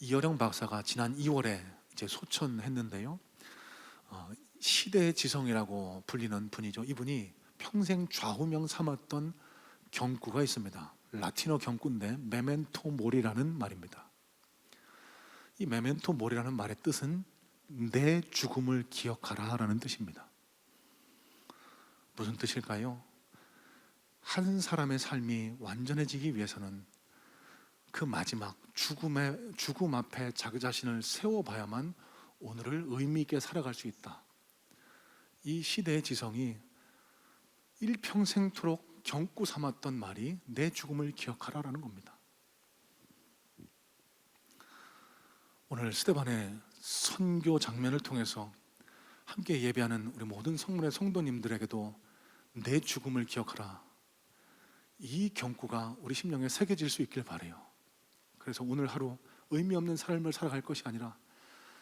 이어령 박사가 지난 2월에 이제 소천했는데요, 시대의 지성이라고 불리는 분이죠. 이분이 평생 좌우명 삼았던 경구가 있습니다. 라틴어 경구인데 메멘토 모리라는 말입니다. 이 메멘토 모리라는 말의 뜻은 내 죽음을 기억하라 라는 뜻입니다. 무슨 뜻일까요? 한 사람의 삶이 완전해지기 위해서는 그 마지막 죽음 앞에 자기 자신을 세워봐야만 오늘을 의미 있게 살아갈 수 있다. 이 시대의 지성이 일평생토록 경고 삼았던 말이 내 죽음을 기억하라라는 겁니다. 오늘 스데반의 선교 장면을 통해서 함께 예배하는 우리 모든 성문의 성도님들에게도 내 죽음을 기억하라, 이 경고가 우리 심령에 새겨질 수 있길 바라요. 그래서 오늘 하루 의미 없는 삶을 살아갈 것이 아니라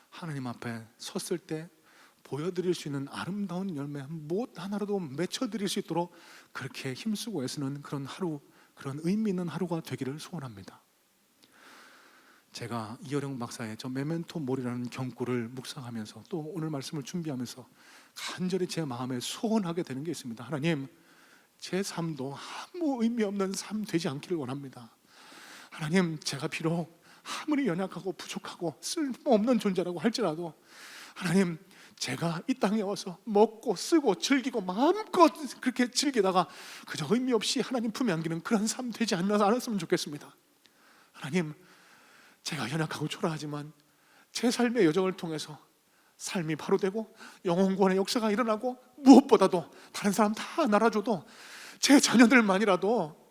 하나님 앞에 섰을 때 보여드릴 수 있는 아름다운 열매 무엇 하나라도 맺혀드릴 수 있도록 그렇게 힘쓰고 애쓰는 그런 하루, 그런 의미 있는 하루가 되기를 소원합니다. 제가 이어령 박사의 저 메멘토 모리라는 경구를 묵상하면서 또 오늘 말씀을 준비하면서 간절히 제 마음에 소원하게 되는 게 있습니다. 하나님, 제 삶도 아무 의미 없는 삶 되지 않기를 원합니다. 하나님, 제가 비록 아무리 연약하고 부족하고 쓸모없는 존재라고 할지라도 하나님, 제가 이 땅에 와서 먹고 쓰고 즐기고 마음껏 그렇게 즐기다가 그저 의미 없이 하나님 품에 안기는 그런 삶 되지 않았으면 좋겠습니다. 하나님, 제가 연약하고 초라하지만 제 삶의 여정을 통해서 삶이 바로 되고 영혼구원의 역사가 일어나고 무엇보다도 다른 사람 다 날아줘도 제 자녀들만이라도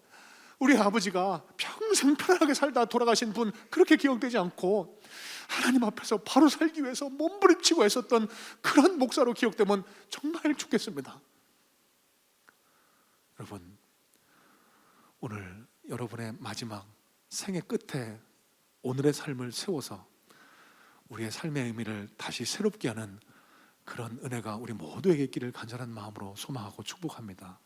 우리 아버지가 평생 편안하게 살다 돌아가신 분 그렇게 기억되지 않고 하나님 앞에서 바로 살기 위해서 몸부림치고 애썼던 그런 목사로 기억되면 정말 좋겠습니다. 여러분, 오늘 여러분의 마지막 생애 끝에 오늘의 삶을 세워서 우리의 삶의 의미를 다시 새롭게 하는 그런 은혜가 우리 모두에게 있기를 간절한 마음으로 소망하고 축복합니다.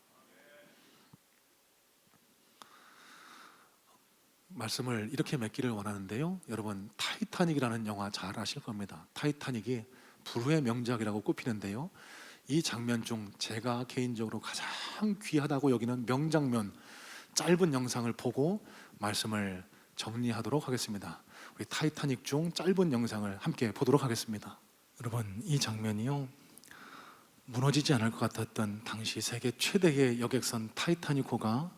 말씀을 이렇게 맺기를 원하는데요, 여러분, 타이타닉이라는 영화 잘 아실 겁니다. 타이타닉이 불후의 명작이라고 꼽히는데요, 이 장면 중 제가 개인적으로 가장 귀하다고 여기는 명장면 짧은 영상을 보고 말씀을 정리하도록 하겠습니다. 우리 타이타닉 중 짧은 영상을 함께 보도록 하겠습니다. 여러분, 이 장면이요, 무너지지 않을 것 같았던 당시 세계 최대의 여객선 타이타닉호가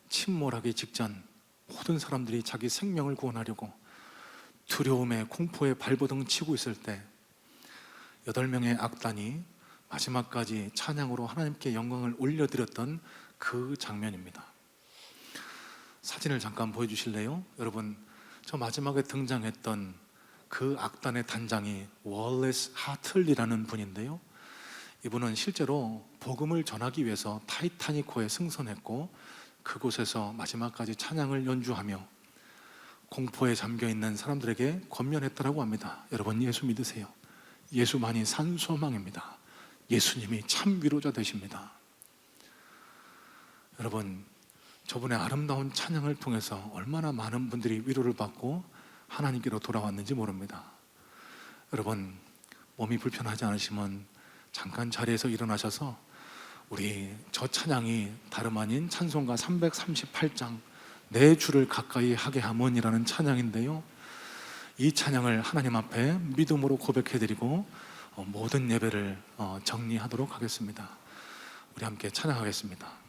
침몰하기 직전 모든 사람들이 자기 생명을 구원하려고 두려움에 공포에 발버둥 치고 있을 때 8명의 악단이 마지막까지 찬양으로 하나님께 영광을 올려드렸던 그 장면입니다. 사진을 잠깐 보여주실래요? 여러분, 저 마지막에 등장했던 그 악단의 단장이 월레스 하틀리라는 분인데요, 이분은 실제로 복음을 전하기 위해서 타이타닉호에 승선했고 그곳에서 마지막까지 찬양을 연주하며 공포에 잠겨있는 사람들에게 권면했다라고 합니다. 여러분, 예수 믿으세요. 예수만이 산 소망입니다. 예수님이 참 위로자 되십니다. 여러분, 저분의 아름다운 찬양을 통해서 얼마나 많은 분들이 위로를 받고 하나님께로 돌아왔는지 모릅니다. 여러분, 몸이 불편하지 않으시면 잠깐 자리에서 일어나셔서 우리 저 찬양이 다름 아닌 찬송가 338장 내 주를 가까이 하게 하면이라는 찬양인데요, 이 찬양을 하나님 앞에 믿음으로 고백해드리고 모든 예배를 정리하도록 하겠습니다. 우리 함께 찬양하겠습니다.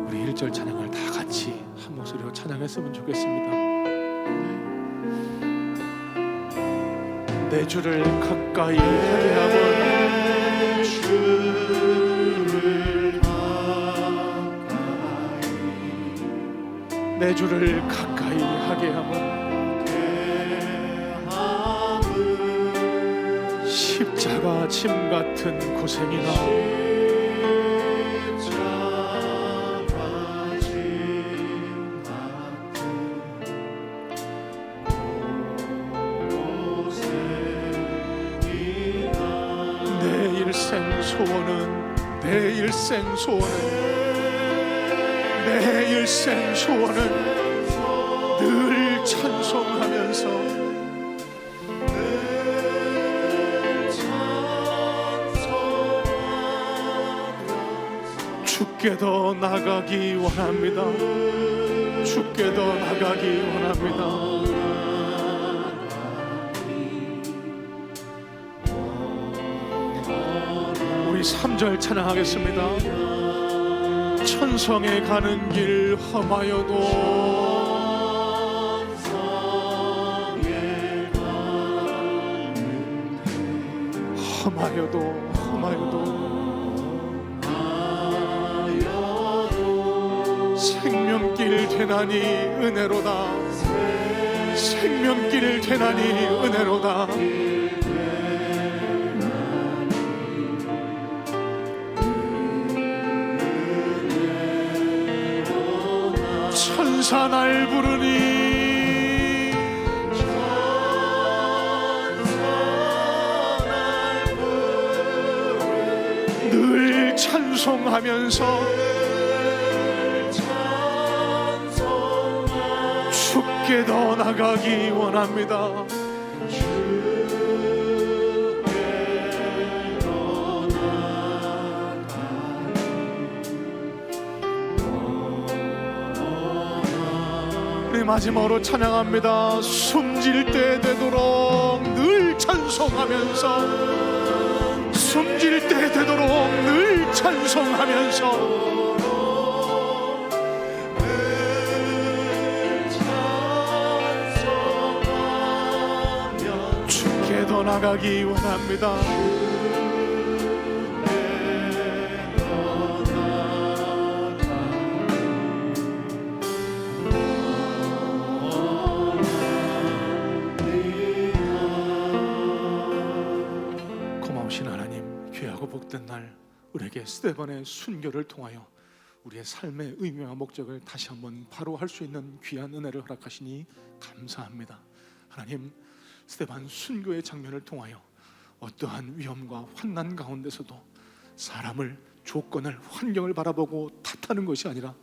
우리 1절 찬양을 다 같이 한 목소리로 찬양했으면 좋겠습니다. 내 주를 가까이 하게 하면 내 주를 가까이 하게 하면 십자가 짐 같은 고생이나 일생 소원은 내 일생 소원은 늘 찬송하면서 주께 더 나가기 원합니다. 주께 더 나가기 원합니다. 우리 3절 찬양하겠습니다. 천성에 가는 길 험하여도 생명길 되나니 은혜로다. 생명길 되나니 은혜로다. 천사 날 부르니 늘 찬송하면서 주께 더 나가기 원합니다. 우리 마지막으로 찬양합니다. 숨질 때 되도록 늘 찬송하면서, 숨질 때 되도록 늘 찬송하면서 주께 더 나가기 원합니다. 고마우신 하나님, 귀하고 복된 날 우리에게 스데반의 순교를 통하여 우리의 삶의 의미와 목적을 다시 한번 바로 할 수 있는 귀한 은혜를 허락하시니 감사합니다. 하나님, 스데반 순교의 장면을 통하여 어떠한 위험과 환난 가운데서도 사람을, 조건을, 환경을 바라보고 탓하는 것이 아니라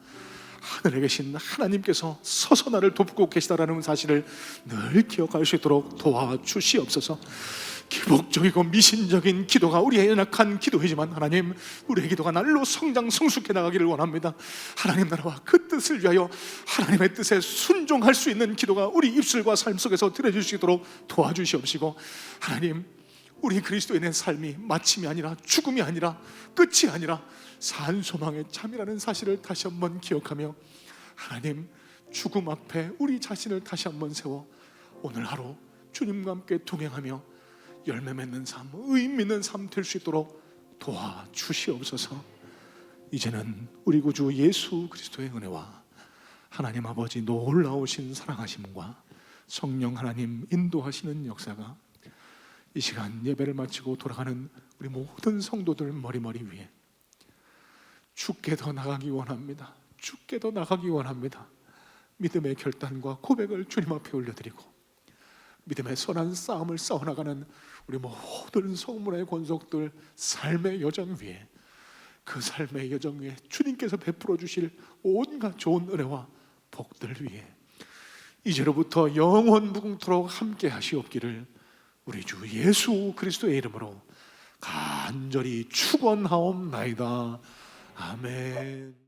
하늘에 계신 하나님께서 서서 나를 돕고 계시다라는 사실을 늘 기억할 수 있도록 도와주시옵소서. 기복적이고 미신적인 기도가 우리의 연약한 기도이지만 하나님, 우리의 기도가 날로 성장 성숙해 나가기를 원합니다. 하나님 나라와 그 뜻을 위하여 하나님의 뜻에 순종할 수 있는 기도가 우리 입술과 삶 속에서 드려질 수 있도록 도와주시옵시고, 하나님, 우리 그리스도인의 삶이 마침이 아니라 죽음이 아니라 끝이 아니라 산소망의 잠이라는 사실을 다시 한번 기억하며, 하나님, 죽음 앞에 우리 자신을 다시 한번 세워 오늘 하루 주님과 함께 동행하며 열매 맺는 삶, 의미 있는 삶 될 수 있도록 도와주시옵소서. 이제는 우리 구주 예수 그리스도의 은혜와 하나님 아버지 놀라우신 사랑하심과 성령 하나님 인도하시는 역사가 이 시간 예배를 마치고 돌아가는 우리 모든 성도들 머리머리 위에 주께 더 나가기 원합니다. 주께 더 나가기 원합니다. 믿음의 결단과 고백을 주님 앞에 올려드리고 믿음의 선한 싸움을 싸워나가는 우리 모든 성문의 권속들 삶의 여정 위에, 그 삶의 여정 위에 주님께서 베풀어 주실 온갖 좋은 은혜와 복들 위에 이제로부터 영원 무궁토록 함께 하시옵기를 우리 주 예수 그리스도의 이름으로 간절히 축원하옵나이다. 아멘.